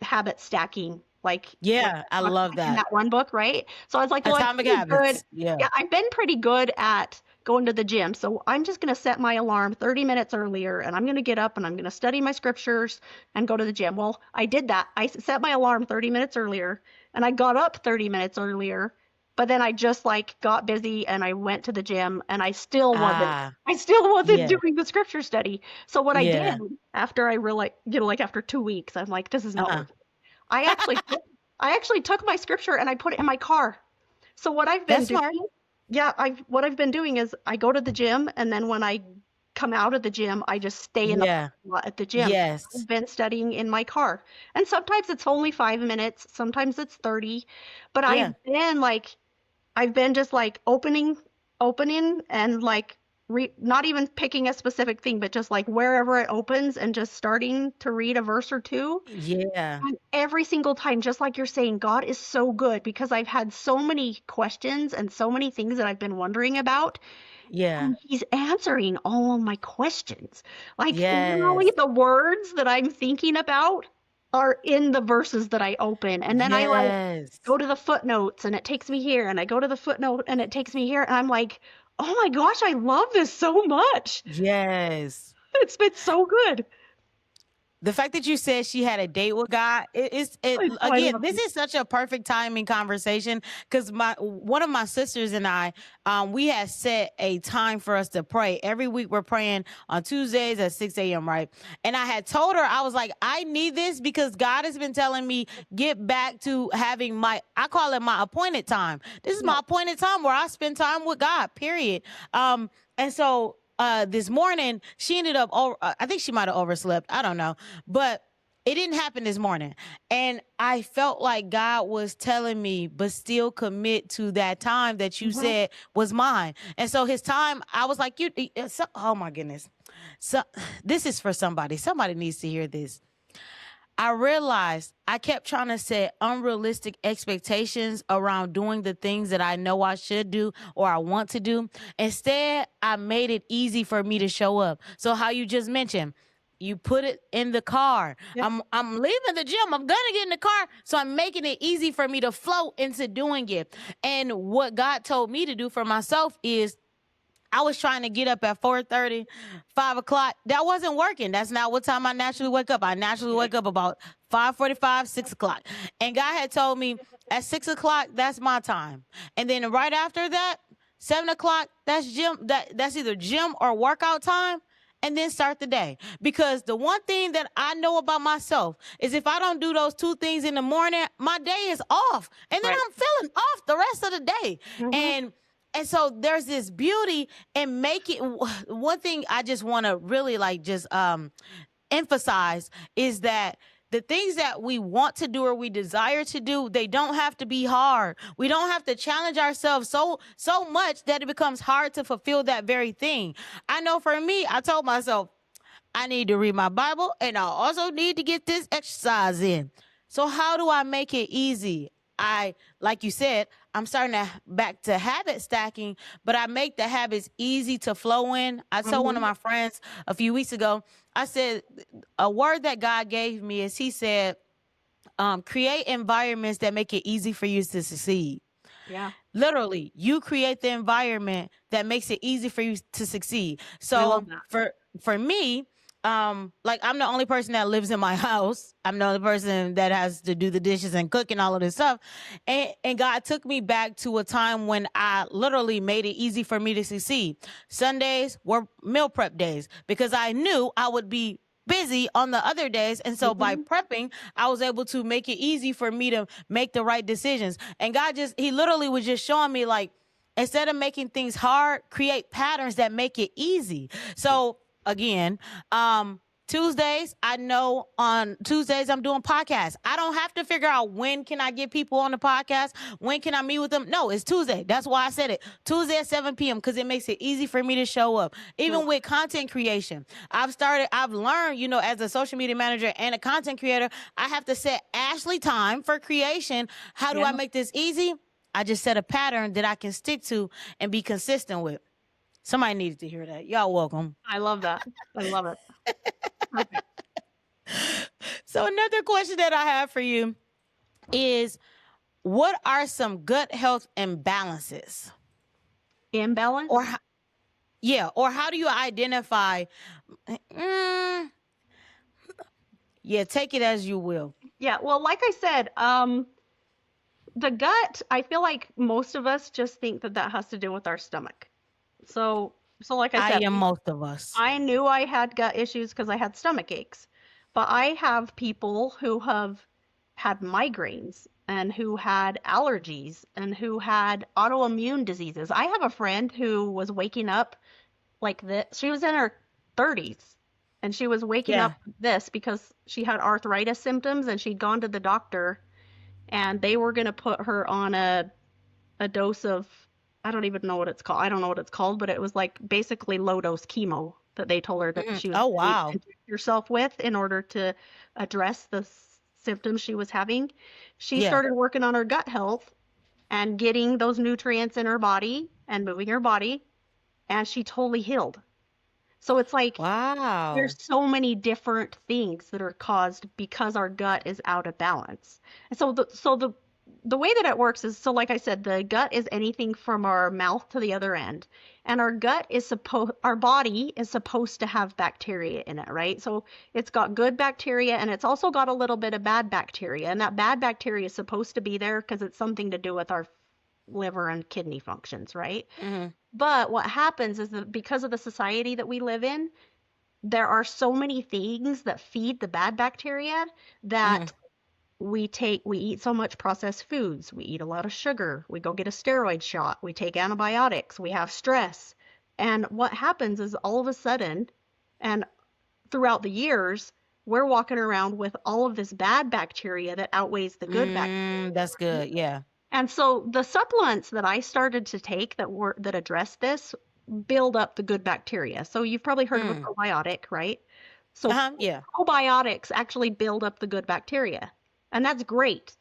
habit stacking, like Yeah. I talks love about in that. that one book, right? So I was like, well, I'm Atomic pretty good. habits. Yeah. Yeah, I've been pretty good at going to the gym. So I'm just going to set my alarm 30 minutes earlier and I'm going to get up and I'm going to study my scriptures and go to the gym. Well, I did that. I set my alarm 30 minutes earlier and I got up 30 minutes earlier, but then I just like got busy and I went to the gym and Ah. I still wasn't Yeah. doing the scripture study. So what I did Yeah. after I realized, like after 2 weeks, I'm like, this is not Uh-huh. working. I actually I actually took my scripture and I put it in my car. So what I've been That's smart. doing, yeah, what I've been doing is I go to the gym and then when I come out of the gym, I just stay in the Yeah. parking lot at the gym. Yes. I've been studying in my car. And sometimes it's only 5 minutes, sometimes it's 30. But Yeah. I've been just like opening and like not even picking a specific thing, but just like wherever it opens and just starting to read a verse or two. Yeah. And every single time, just like you're saying, God is so good because I've had so many questions and so many things that I've been wondering about, Yeah. and He's answering all of my questions. Like literally Yes. the words that I'm thinking about are in the verses that I open. And then I like Yes. go to the footnotes and it takes me here, and I go to the footnote and it takes me here, and I'm like, oh my gosh, I love this so much. Yes. It's been so good. The fact that you said she had a date with God, I again, love this it. is such a perfect timing conversation, because my one of my sisters and I, we had set a time for us to pray. Every week we're praying on Tuesdays at 6 a.m., right? And I had told her, I was like, I need this because God has been telling me, get back to having I call it my appointed time. This is Yeah. my appointed time where I spend time with God, period. And so this morning she ended up I think she might have overslept, I don't know, but it didn't happen this morning. And I felt like God was telling me, but still commit to that time that you Mhm. said was mine. And so his time, I was like, oh my goodness. So this is for somebody. Somebody needs to hear this. I realized I kept trying to set unrealistic expectations around doing the things that I know I should do or I want to do. Instead, I made it easy for me to show up. So how you just mentioned, you put it in the car. Yeah. I'm leaving the gym. I'm gonna get in the car. So I'm making it easy for me to flow into doing it. And what God told me to do for myself is I was trying to get up at 4:30, 5 o'clock. That wasn't working. That's not what time I naturally wake up. I naturally wake up about 5:45, 6 o'clock. And God had told me at 6 o'clock, that's my time. And then right after that, 7 o'clock, that's either gym or workout time. And then start the day. Because the one thing that I know about myself is if I don't do those two things in the morning, my day is off. And then Right. I'm feeling off the rest of the day. Mm-hmm. And so there's this beauty in making one thing I just want to really like just emphasize is that the things that we want to do or we desire to do, they don't have to be hard. We don't have to challenge ourselves so much that it becomes hard to fulfill that very thing. I know for me, I told myself I need to read my Bible and I also need to get this exercise in. So how do I make it easy? Like you said, I'm starting to back to habit stacking, but I make the habits easy to flow in. I told one of Mm-hmm. my friends a few weeks ago, I said, a word that God gave me is he said, create environments that make it easy for you to succeed. Yeah. Literally, you create the environment that makes it easy for you to succeed. I love So that. for me, like I'm the only person that lives in my house. I'm the only person that has to do the dishes and cook and all of this stuff. And God took me back to a time when I literally made it easy for me to succeed. Sundays were meal prep days because I knew I would be busy on the other days. And so by Mm-hmm. prepping, I was able to make it easy for me to make the right decisions. And he literally was just showing me like, instead of making things hard, create patterns that make it easy. So again, Tuesdays, I know on Tuesdays I'm doing podcasts. I don't have to figure out when can I get people on the podcast, when can I meet with them. No, it's Tuesday. That's why I said it. Tuesday at 7 p.m. because it makes it easy for me to show up. Even with content creation, I've learned, as a social media manager and a content creator, I have to set Ashley time for creation. How do Yeah. I make this easy? I just set a pattern that I can stick to and be consistent with. Somebody needed to hear that. Y'all welcome. I love that. I love it. Perfect. So another question that I have for you is, what are some gut health imbalances? Imbalance? Or or how do you identify? Mm, yeah, take it as you will. Yeah, well, like I said, the gut, I feel like most of us just think that that has to do with our stomach. So like I I said, am most of us. I knew I had gut issues because I had stomach aches. But I have people who have had migraines and who had allergies and who had autoimmune diseases. I have a friend who was waking up like this. She was in her 30s and she was waking Yeah. up like this because she had arthritis symptoms and she'd gone to the doctor and they were going to put her on a dose of, I don't even know what it's called. I don't know what it's called, but it was like basically low dose chemo that they told her that she was Oh going to need to wow. inject herself with in order to address the symptoms she was having. She Yeah. started working on her gut health and getting those nutrients in her body and moving her body, and she totally healed. So it's like Wow. there's so many different things that are caused because our gut is out of balance. And so the way that it works is, so like I said, the gut is anything from our mouth to the other end. And our body is supposed to have bacteria in it, right? So it's got good bacteria and it's also got a little bit of bad bacteria. And that bad bacteria is supposed to be there because it's something to do with our liver and kidney functions, right? Hmm. But what happens is that because of the society that we live in, there are so many things that feed the bad bacteria Hmm. that we eat so much processed foods, we eat a lot of sugar, we go get a steroid shot, we take antibiotics, we have stress. And what happens is all of a sudden, and throughout the years, we're walking around with all of this bad bacteria that outweighs the good bacteria, That's right? good. Yeah. And so the supplements that I started to take that address this build up the good bacteria. So you've probably heard of a Mm. probiotic, right? So Yeah. probiotics actually build up the good bacteria. And that's great.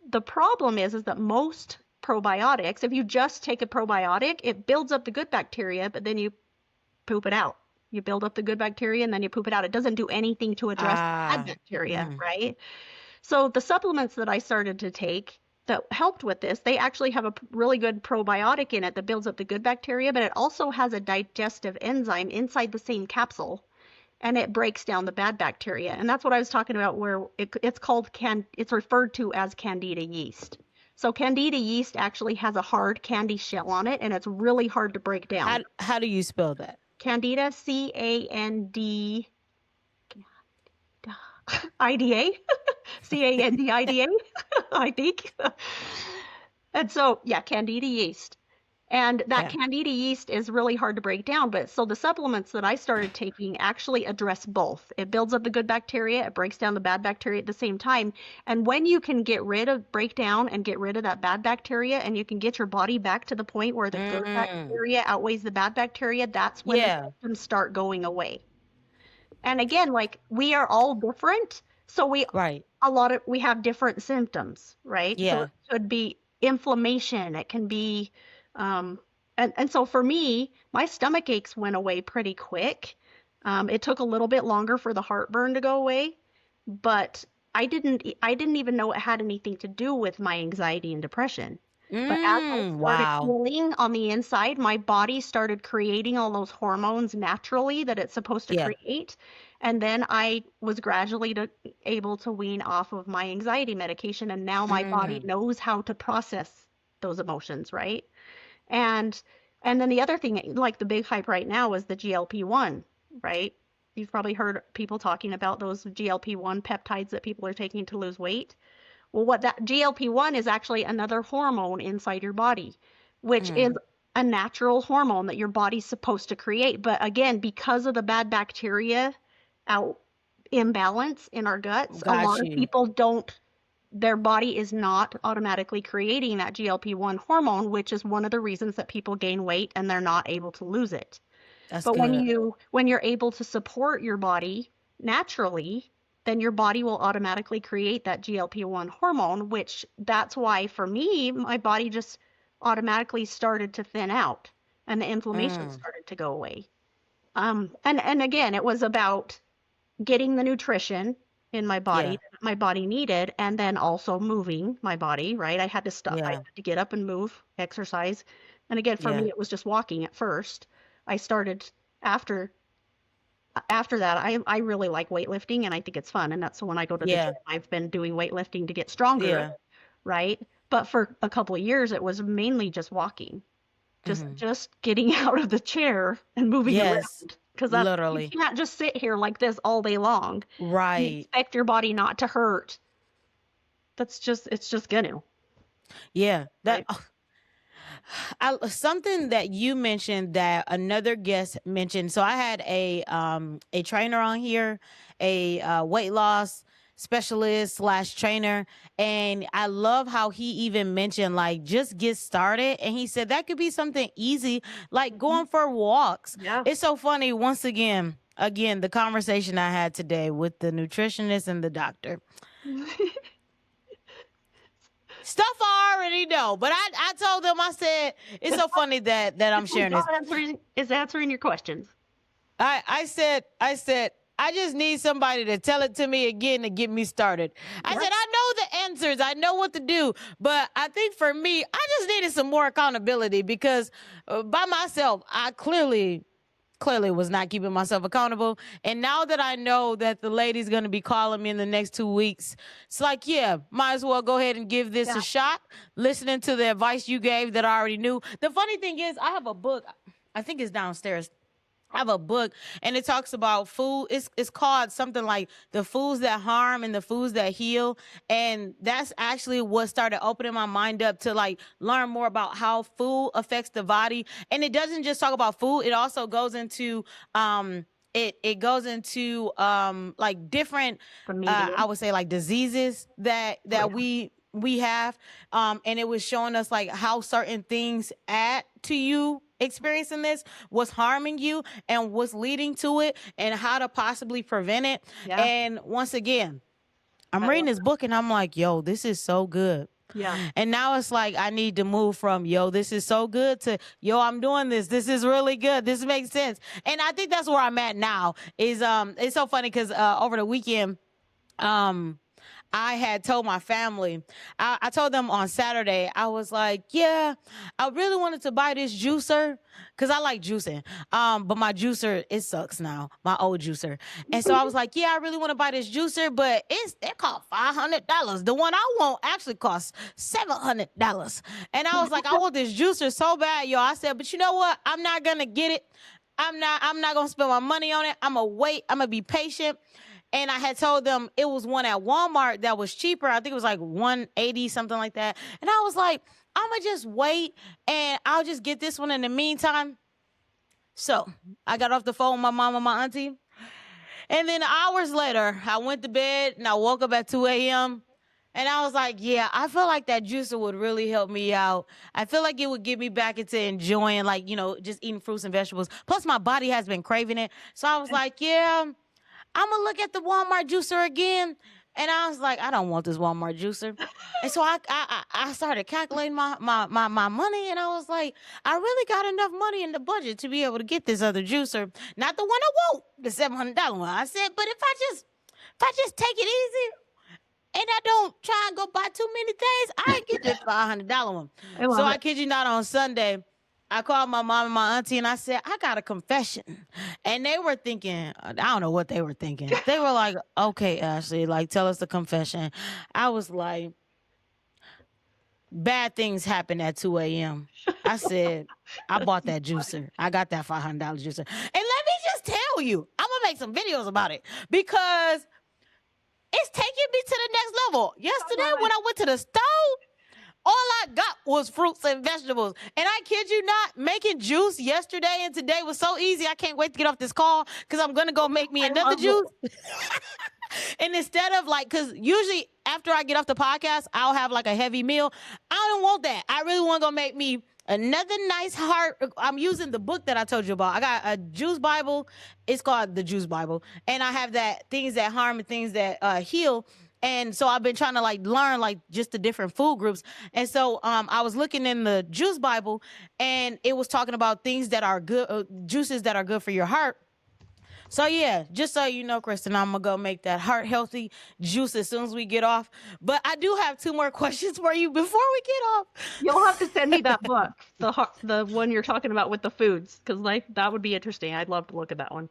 The problem is that most probiotics, if you just take a probiotic, it builds up the good bacteria, but then you poop it out. You build up the good bacteria and then you poop it out. It doesn't do anything to address the bad Ah. bacteria, Mm. right? So the supplements that I started to take that helped with this, they actually have a really good probiotic in it that builds up the good bacteria, but it also has a digestive enzyme inside the same capsule, and it breaks down the bad bacteria. And that's what I was talking about, where it's referred to as Candida yeast. So Candida yeast actually has a hard candy shell on it, and it's really hard to break down. How do you spell that? Candida, C-A-N-D IDA, C-A-N-D-I-D-A, I think. And so, yeah, Candida yeast. And that Candida yeast is really hard to break down. But so the supplements that I started taking actually address both. It builds up the good bacteria, it breaks down the bad bacteria at the same time. And when you can break down and get rid of that bad bacteria, and you can get your body back to the point where the good bacteria outweighs the bad bacteria, that's when the symptoms start going away. And again, like, we are all different. So we have different symptoms, right? Yeah. So it could be inflammation. It can be, and so for me, my stomach aches went away pretty quick. It took a little bit longer for the heartburn to go away, but I didn't even know it had anything to do with my anxiety and depression. But as I started healing on the inside, my body started creating all those hormones naturally that it's supposed to create. And then I was gradually able to wean off of my anxiety medication. And now my body knows how to process those emotions, right? And then the other thing, like the big hype right now, is the GLP-1, right? You've probably heard people talking about those GLP-1 peptides that people are taking to lose weight. Well, what that GLP-1 is actually another hormone inside your body, which is a natural hormone that your body's supposed to create. But again, because of the bad bacteria imbalance in our guts, a lot of people their body is not automatically creating that GLP-1 hormone, which is one of the reasons that people gain weight and they're not able to lose it. But when you're able to support your body naturally, then your body will automatically create that GLP-1 hormone, which that's why for me, my body just automatically started to thin out and the inflammation started to go away. And again, it was about getting the nutrition in my body that my body needed, and then also moving my body, right? I had to stop. I had to get up and move, exercise. And again, for me, it was just walking at first. I started after that, I really like weightlifting, and I think it's fun. And that's when I go to the gym. I've been doing weightlifting to get stronger, right? But for a couple of years, it was mainly just walking, just getting out of the chair and moving around. Because you can't just sit here like this all day long. Right. You expect your body not to hurt. It's just gonna. Yeah. Something that you mentioned that another guest mentioned. So I had a trainer on here, a weight loss specialist / trainer, and I love how he even mentioned, like, just get started. And he said that could be something easy, like going for walks. Yeah. It's so funny. Once again, the conversation I had today with the nutritionist and the doctor. Stuff I already know, but I told them, I said, it's so funny that I'm sharing this. Is answering your questions. I said, I just need somebody to tell it to me again to get me started. I said, I know the answers. I know what to do. But I think for me, I just needed some more accountability because by myself, I clearly was not keeping myself accountable. And now that I know that the lady's going to be calling me in the next 2 weeks, it's like, might as well go ahead and give this a shot, listening to the advice you gave that I already knew. The funny thing is, I have a book. I think it's downstairs. I have a book, and it talks about food. It's called something like The Foods That Harm and the Foods That Heal. And that's actually what started opening my mind up to, like, learn more about how food affects the body. And it doesn't just talk about food. It also goes into, it goes into, like, different, I would say, like, diseases that we have. And it was showing us, like, how certain things add to you experiencing this, what's harming you and what's leading to it, and how to possibly prevent it. And once again, I'm reading this book and I'm like, yo, this is so good. And now it's like, I need to move from, yo, this is so good, to, yo, I'm doing this. This is really good. This makes sense. And I think that's where I'm at now. Is it's so funny because over the weekend, I had told my family, I told them on Saturday, I was like, yeah, I really wanted to buy this juicer because I like juicing. But my juicer, it sucks now, my old juicer. And so I was like, yeah, I really want to buy this juicer, but it cost $500. The one I want actually costs $700. And I was like, I want this juicer so bad, y'all. I said, but you know what? I'm not gonna get it. I'm not gonna spend my money on it. I'm gonna wait. I'm gonna be patient. And I had told them it was one at Walmart that was cheaper. I think it was like 180, something like that. And I was like, I'm gonna just wait and I'll just get this one in the meantime. So I got off the phone with my mom and my auntie. And then hours later, I went to bed and I woke up at 2 a.m. And I was like, yeah, I feel like that juicer would really help me out. I feel like it would get me back into enjoying, like, just eating fruits and vegetables. Plus, my body has been craving it. So I was like, yeah, I'm going to look at the Walmart juicer again. And I was like, I don't want this Walmart juicer. And so I started calculating my money. And I was like, I really got enough money in the budget to be able to get this other juicer. Not the one I want, the $700 one. I said, but if I just take it easy, and I don't try and go buy too many things, I get this $500 one. So I kid you not, on Sunday, I called my mom and my auntie and I said, I got a confession. And they were thinking, I don't know what they were thinking. They were like, okay, Ashley, like, tell us the confession. I was like, bad things happen at 2 a.m. I said, I bought that juicer. I got that $500 juicer. And let me just tell you, I'm going to make some videos about it because it's taking me to the next level. Yesterday, when I went to the stove, all I got was fruits and vegetables. And I kid you not, making juice yesterday and today was so easy. I can't wait to get off this call because I'm going to go make me another juice. And instead of because usually after I get off the podcast, I'll have like a heavy meal. I don't want that. I really want to go make me another nice heart. I'm using the book that I told you about. I got a juice Bible. It's called the Juice Bible. And I have that things that harm and things that heal. And so I've been trying to learn just the different food groups. And so I was looking in the Juice Bible and it was talking about things that are good, juices that are good for your heart. So yeah, just so you know, Kristen, I'm gonna go make that heart healthy juice as soon as we get off. But I do have 2 more questions for you before we get off. You'll have to send me that book, the one you're talking about with the foods, because that would be interesting. I'd love to look at that one.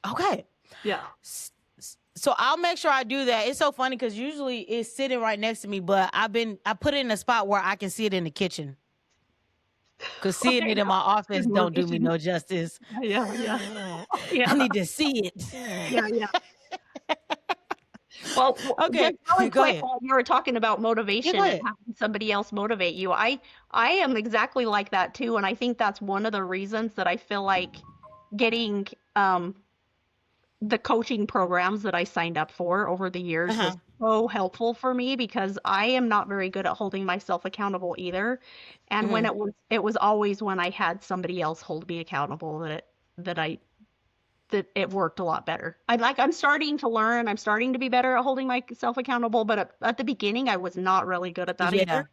Okay. Yeah. So I'll make sure I do that. It's so funny because usually it's sitting right next to me, but I put it in a spot where I can see it in the kitchen. Because seeing it in my office don't do me no justice. Yeah. I need to see it. Yeah. Well, okay. Go ahead. You were talking about motivation and having somebody else motivate you. I am exactly like that too, and I think that's one of the reasons that I feel like getting the coaching programs that I signed up for over the years was so helpful for me because I am not very good at holding myself accountable either. And when it was always when I had somebody else hold me accountable that it worked a lot better. I'm starting to learn. I'm starting to be better at holding myself accountable, but at the beginning I was not really good at that either.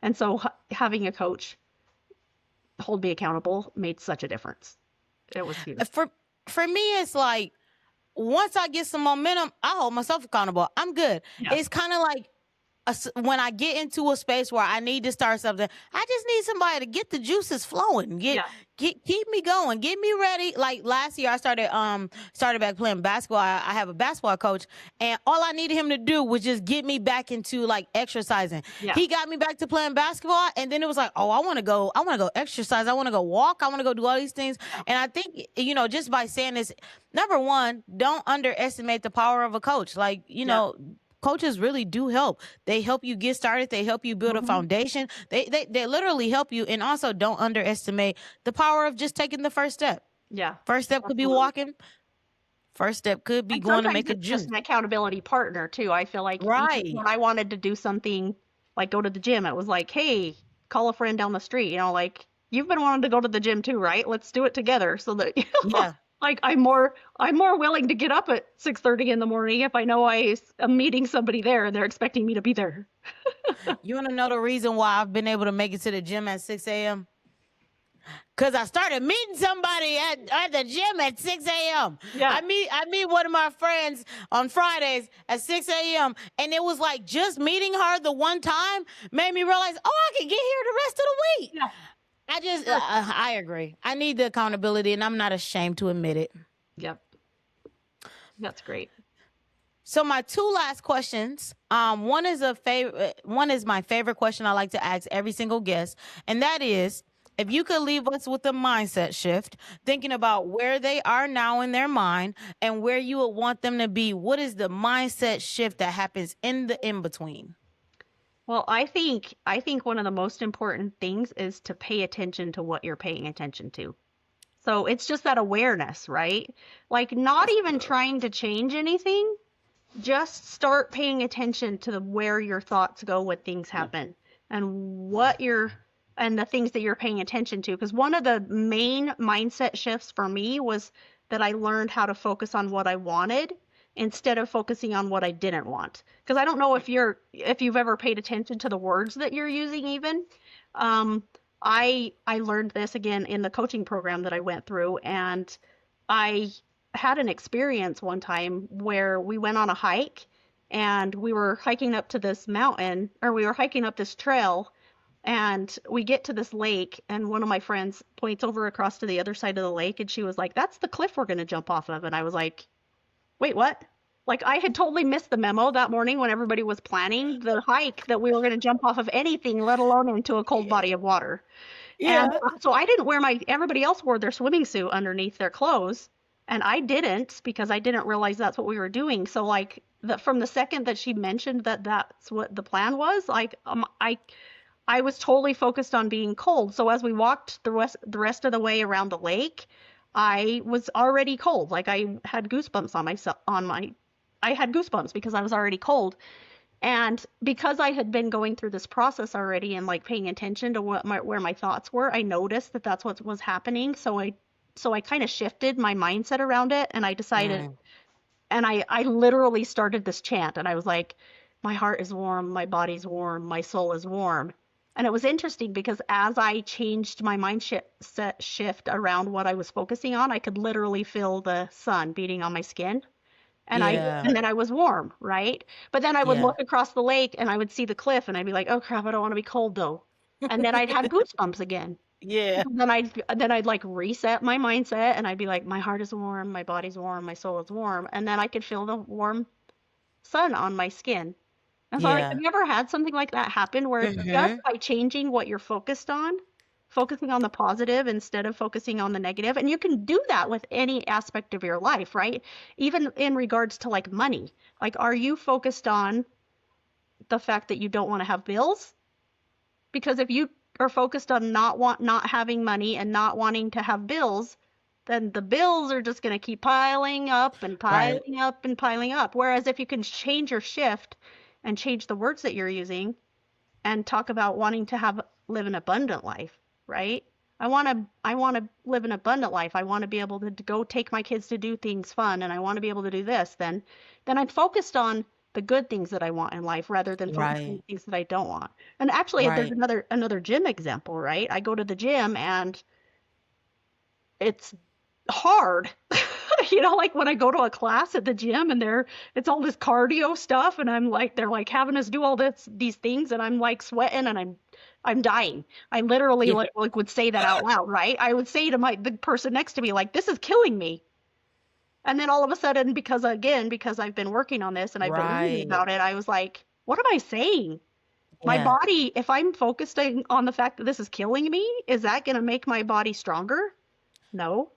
And so having a coach hold me accountable made such a difference. It was huge. For me, it's like, once I get some momentum, I hold myself accountable. I'm good. Yeah. It's kind of like when I get into a space where I need to start something, I just need somebody to get the juices flowing, keep me going, get me ready. Like last year, I started back playing basketball. I have a basketball coach, and all I needed him to do was just get me back into exercising. Yeah. He got me back to playing basketball, and then it was like, oh, I want to go exercise. I want to go walk. I want to go do all these things. And I think just by saying this, number one, don't underestimate the power of a coach. Coaches really do help. They help you get started. They help you build a foundation. They literally help you. And also don't underestimate the power of just taking the first step. Yeah. First step could be walking. First step could be going to make a juice. Just an accountability partner too. I feel like when I wanted to do something like go to the gym, it was like, hey, call a friend down the street. You've been wanting to go to the gym too, right? Let's do it together so that yeah. I'm more willing to get up at 6:30 in the morning if I know I'm meeting somebody there and they're expecting me to be there. You want to know the reason why I've been able to make it to the gym at 6 a.m.? Cause I started meeting somebody at the gym at 6 a.m. Yeah. I meet one of my friends on Fridays at 6 a.m. And it was like just meeting her the one time made me realize, oh, I can get here the rest of the week. Yeah. I agree. I need the accountability, and I'm not ashamed to admit it. Yep. That's great. So my two last questions. One is a favorite. One is my favorite question I like to ask every single guest, and that is, if you could leave us with a mindset shift, thinking about where they are now in their mind and where you would want them to be, what is the mindset shift that happens in the in between? Well, I think one of the most important things is to pay attention to what you're paying attention to. So it's just that awareness, right? Like not even trying to change anything, just start paying attention to where your thoughts go when things happen and the things that you're paying attention to. Because one of the main mindset shifts for me was that I learned how to focus on what I wanted instead of focusing on what I didn't want. Because I don't know if you've ever paid attention to the words that you're using even. Um, I learned this again in the coaching program that I went through, and I had an experience one time where we went on a hike and we were hiking up to this mountain, or we were hiking up this trail, and we get to this lake, and one of my friends points over across to the other side of the lake, and she was like, "That's the cliff we're going to jump off of." And I was like, "Wait, what?" Like I had totally missed the memo that morning when everybody was planning the hike that we were going to jump off of anything, let alone into a cold body of water. And Yeah. so I didn't wear everybody else wore their swimming suit underneath their clothes. And I didn't because I didn't realize that's what we were doing. So like from the second that she mentioned that that's what the plan was, like I was totally focused on being cold. So as we walked the rest of the way around the lake, I was already cold. Like I had goosebumps I had goosebumps because I was already cold. And because I had been going through this process already and like paying attention to where my thoughts were, I noticed that that's what was happening. So I kind of shifted my mindset around it, and I decided, Mm, and I literally started this chant, and I was like, my heart is warm, my body's warm, my soul is warm. And it was interesting because as I changed my mindset shift around what I was focusing on, I could literally feel the sun beating on my skin, yeah. and then I was warm, right? But then I would Yeah. look across the lake and I would see the cliff and I'd be like, "Oh crap, I don't want to be cold though." And then I'd have goosebumps again. Yeah. Then I'd like reset my mindset and I'd be like, "My heart is warm, my body's warm, my soul is warm." And then I could feel the warm sun on my skin. And so like, have Yeah. you ever had something like that happen where just Hmm. by changing what you're focused on, focusing on the positive instead of focusing on the negative, and you can do that with any aspect of your life, right? Even in regards to like money. Like, are you focused on the fact that you don't want to have bills? Because if you are focused on not having money and not wanting to have bills, then the bills are just going to keep piling up and Right. piling up and piling up. Whereas if you can change your shift and change the words that you're using and talk about wanting to live an abundant life, right? I want to live an abundant life. I want to be able to go take my kids to do things fun, and I want to be able to do this. Then I'm focused on the good things that I want in life rather than focusing on Right. things that I don't want. And actually, there's Right. another gym example, right? I go to the gym and it's hard. Like when I go to a class at the gym and it's all this cardio stuff, and I'm like, they're like having us do all these things, and I'm like sweating and I'm dying. I literally Yeah. like would say that out loud, right? I would say to the person next to me, like, this is killing me. And then all of a sudden, because I've been working on this and I've been reading Right. about it, I was like, what am I saying? My Yeah. body, if I'm focusing on the fact that this is killing me, is that going to make my body stronger? No,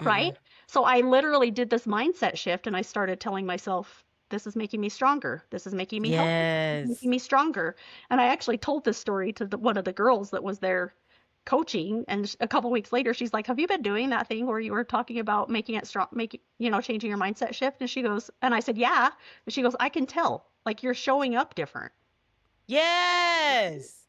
right? Mm-mm. So I literally did this mindset shift and I started telling myself, this is making me stronger. This is making me healthy. This is making Yes. me stronger. And I actually told this story to one of the girls that was there coaching. And a couple weeks later, she's like, have you been doing that thing where you were talking about making it strong, changing your mindset shift? And she goes, and I said, yeah. And she goes, I can tell. Like you're showing up different. Yes.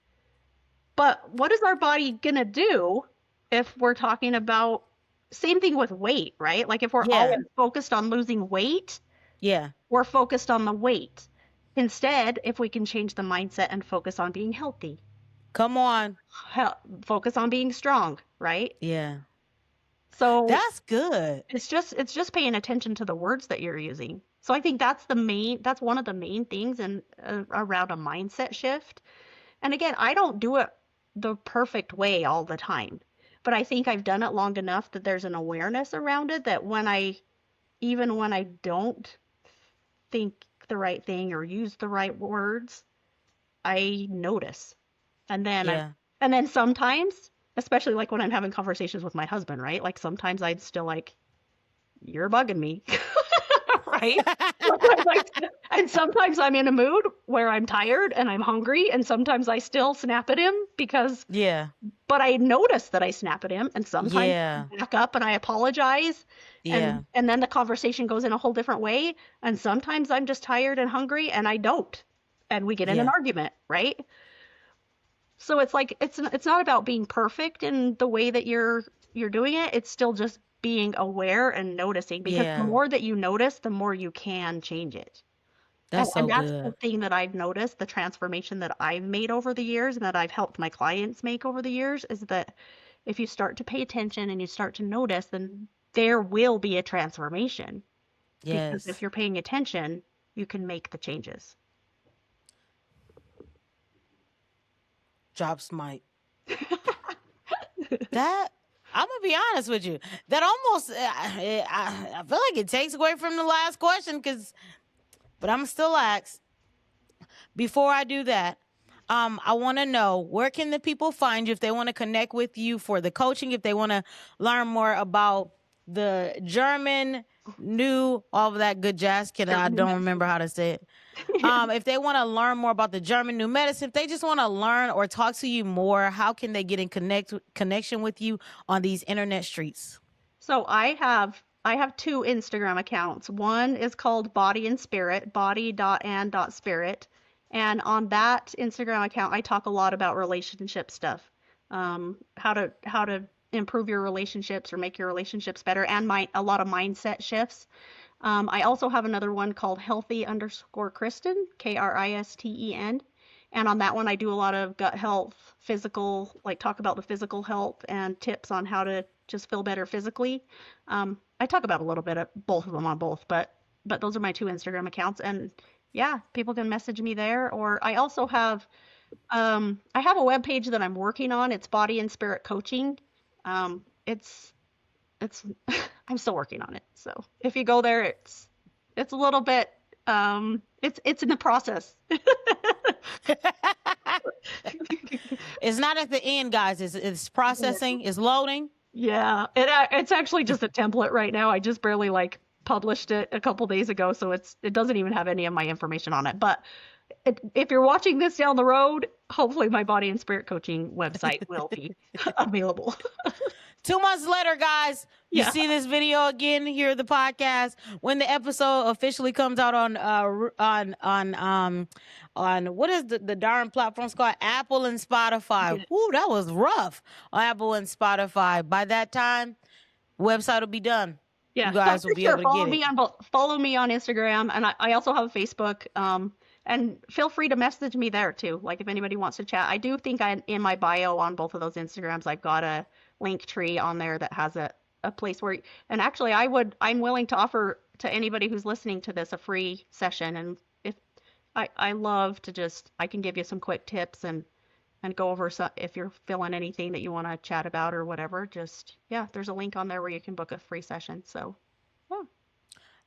But what is our body going to do if we're talking about same thing with weight, right? Like if we're Yeah. always focused on losing weight, Yeah. we're focused on the weight. Instead, if we can change the mindset and focus on being healthy. Come on. Focus on being strong, right? Yeah. So That's good. it's just paying attention to the words that you're using. So I think that's one of the main things in around a mindset shift. And again, I don't do it the perfect way all the time, but I think I've done it long enough that there's an awareness around it that even when I don't think the right thing or use the right words, I notice. And then I Yeah. and then sometimes, especially like when I'm having conversations with my husband, right? Like sometimes I'm still like, you're bugging me. Right? Sometimes and sometimes I'm in a mood where I'm tired and I'm hungry, and sometimes I still snap at him Yeah. but I notice that I snap at him, and sometimes Yeah. I back up and I apologize, Yeah. and then the conversation goes in a whole different way, and sometimes I'm just tired and hungry and I don't, and we get in an Yeah. argument, right? So it's like it's not about being perfect in the way that you're doing it. It's still just being aware and noticing, because the Yeah. more that you notice, the more you can change it. And That's and so that's the good. thing that I've noticed, the transformation that I've made over the years and that I've helped my clients make over the years, is that if you start to pay attention and you start to notice, then there will be a transformation. Because if Yes. you're paying attention, you can make the changes. Drops mic. That I'm gonna be honest with you. That almost I feel like it takes away from the last question, but I'm still ask. Before I do that, I want to know, where can the people find you if they want to connect with you for the coaching, if they want to learn more about the German new, all of that good jazz. I German new don't remember medicine. how to say it. If they want to learn more about the German new medicine, if they just want to learn or talk to you more, how can they get in connection with you on these internet streets? So I have two Instagram accounts. One is called Body and Spirit, body.and.spirit. And on that Instagram account, I talk a lot about relationship stuff. How to improve your relationships or make your relationships better, and a lot of mindset shifts. I also have another one called healthy underscore Kristen, Kristen. And on that one, I do a lot of gut health, physical, like talk about the physical health and tips on how to just feel better physically. I talk about a little bit of both of them on both, but those are my two Instagram accounts. And yeah, people can message me there. Or I have a web page that I'm working on. It's Body and Spirit Coaching. It's I'm still working on it. So if you go there, it's a little bit it's in the process. It's not at the end, guys. It's processing. It's loading. Yeah, it's actually just a template right now. I just barely like published it a couple days ago, so it doesn't even have any of my information on it. But if you're watching this down the road, hopefully my body and spirit coaching website will be available. 2 months later, guys, you Yeah. see this video again, hear the podcast when the episode officially comes out on what is the darn platforms called? Apple and Spotify. Yes. Whoo, that was rough on Apple and Spotify. By that time, website will be done. You Yeah, so guys will for be able sure, to get it. follow me on Instagram, and I also have a Facebook. And feel free to message me there too. Like if anybody wants to chat, I do think in my bio on both of those Instagrams, I've got a link tree on there that has a place where, and actually I'm willing to offer to anybody who's listening to this a free session. And if I love to I can give you some quick tips and go over some, if you're feeling anything that you want to chat about or whatever, yeah, there's a link on there where you can book a free session. So, yeah.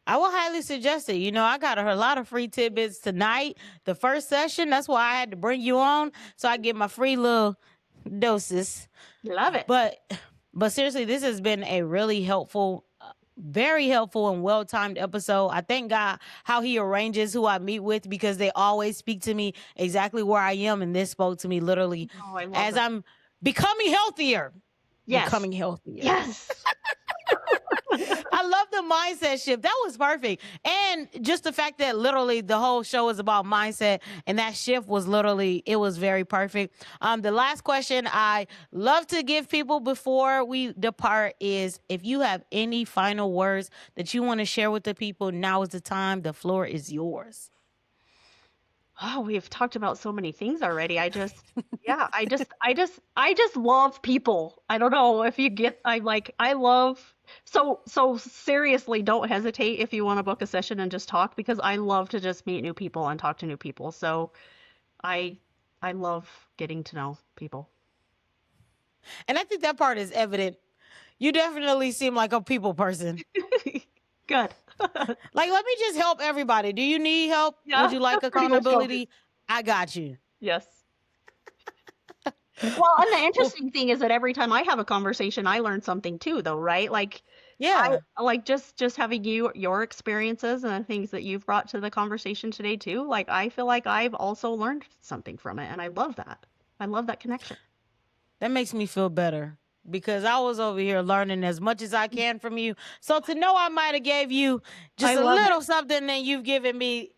I will highly suggest it. I got a lot of free tidbits tonight. The first session, that's why I had to bring you on so I get my free little doses. Love it. But seriously, this has been a really helpful, very helpful and well-timed episode. I thank God how he arranges who I meet with, because they always speak to me exactly where I am, and this spoke to me literally Oh, I love as that. I'm becoming healthier. Yes. Becoming healthier. Yes. I love the mindset shift. That was perfect. And just the fact that literally the whole show is about mindset, and that shift was literally, it was very perfect. The last question I love to give people before we depart is, if you have any final words that you want to share with the people, now is the time. The floor is yours. Oh, we've talked about so many things already. Yeah, I just love people. I don't know if you get, I love, so seriously, don't hesitate if you want to book a session and just talk because I love to just meet new people and talk to new people. So I, I love getting to know people. And I think that part is evident. You definitely seem like a people person. Good. Like, let me just help everybody. Do you need help? Would Yeah, you like that's pretty much how it is. accountability? I got you. Yes. Well, and the Well, interesting thing is that every time I have a conversation, I learn something too, though, right? yeah. I like just having your experiences and the things that you've brought to the conversation today too. Like I feel like I've also learned something from it, and I love that. I love that connection. That makes me feel better because I was over here learning as much as I can from you. So to know I might have gave you I just a love it. little something and you've given me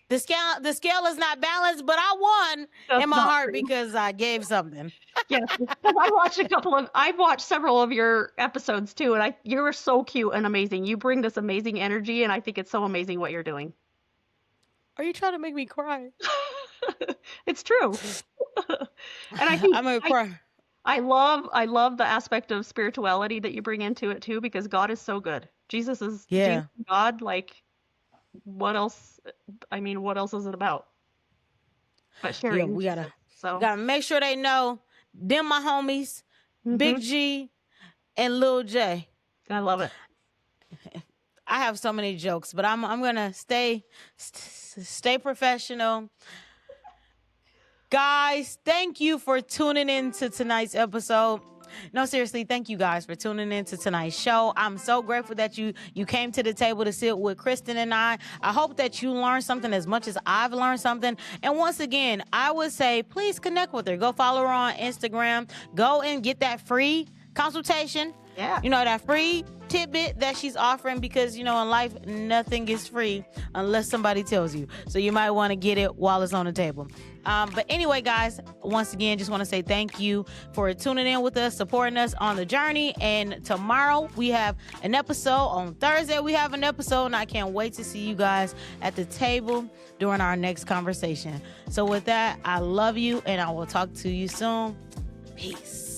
the scale is not balanced, but I won in That's my not heart true. because I gave something. Yes, because I've watched several of your episodes too, and you're so cute and amazing. You bring this amazing energy, and I think it's so amazing what you're doing. Are you trying to make me cry? It's true. And I think I'm gonna cry. I love the aspect of spirituality that you bring into it too, because God is so good. Jesus Yeah. God, like what else? I mean, what else is it about but Yeah, sharing Jesus? we So, gotta make sure they know them my homies, hmm Big G and Lil J. I love it. I have so many jokes, but I'm gonna stay professional. Guys, thank you for tuning in to tonight's episode. No, seriously, thank you guys for tuning in to tonight's show. I'm so grateful that you came to the table to sit with Kristen and I. I hope that you learned something as much as I've learned something. And once again, I would say please connect with her. Go follow her on Instagram. Go and get that free consultation. Yeah. You know, that free tidbit that she's offering because, you know, in life, nothing is free unless somebody tells you. So you might want to get it while it's on the table. But anyway, guys, once again, just want to say thank you for tuning in with us, supporting us on the journey. And tomorrow we have an episode. On Thursday, we have an episode. And I can't wait to see you guys at the table during our next conversation. So with that, I love you and I will talk to you soon. Peace.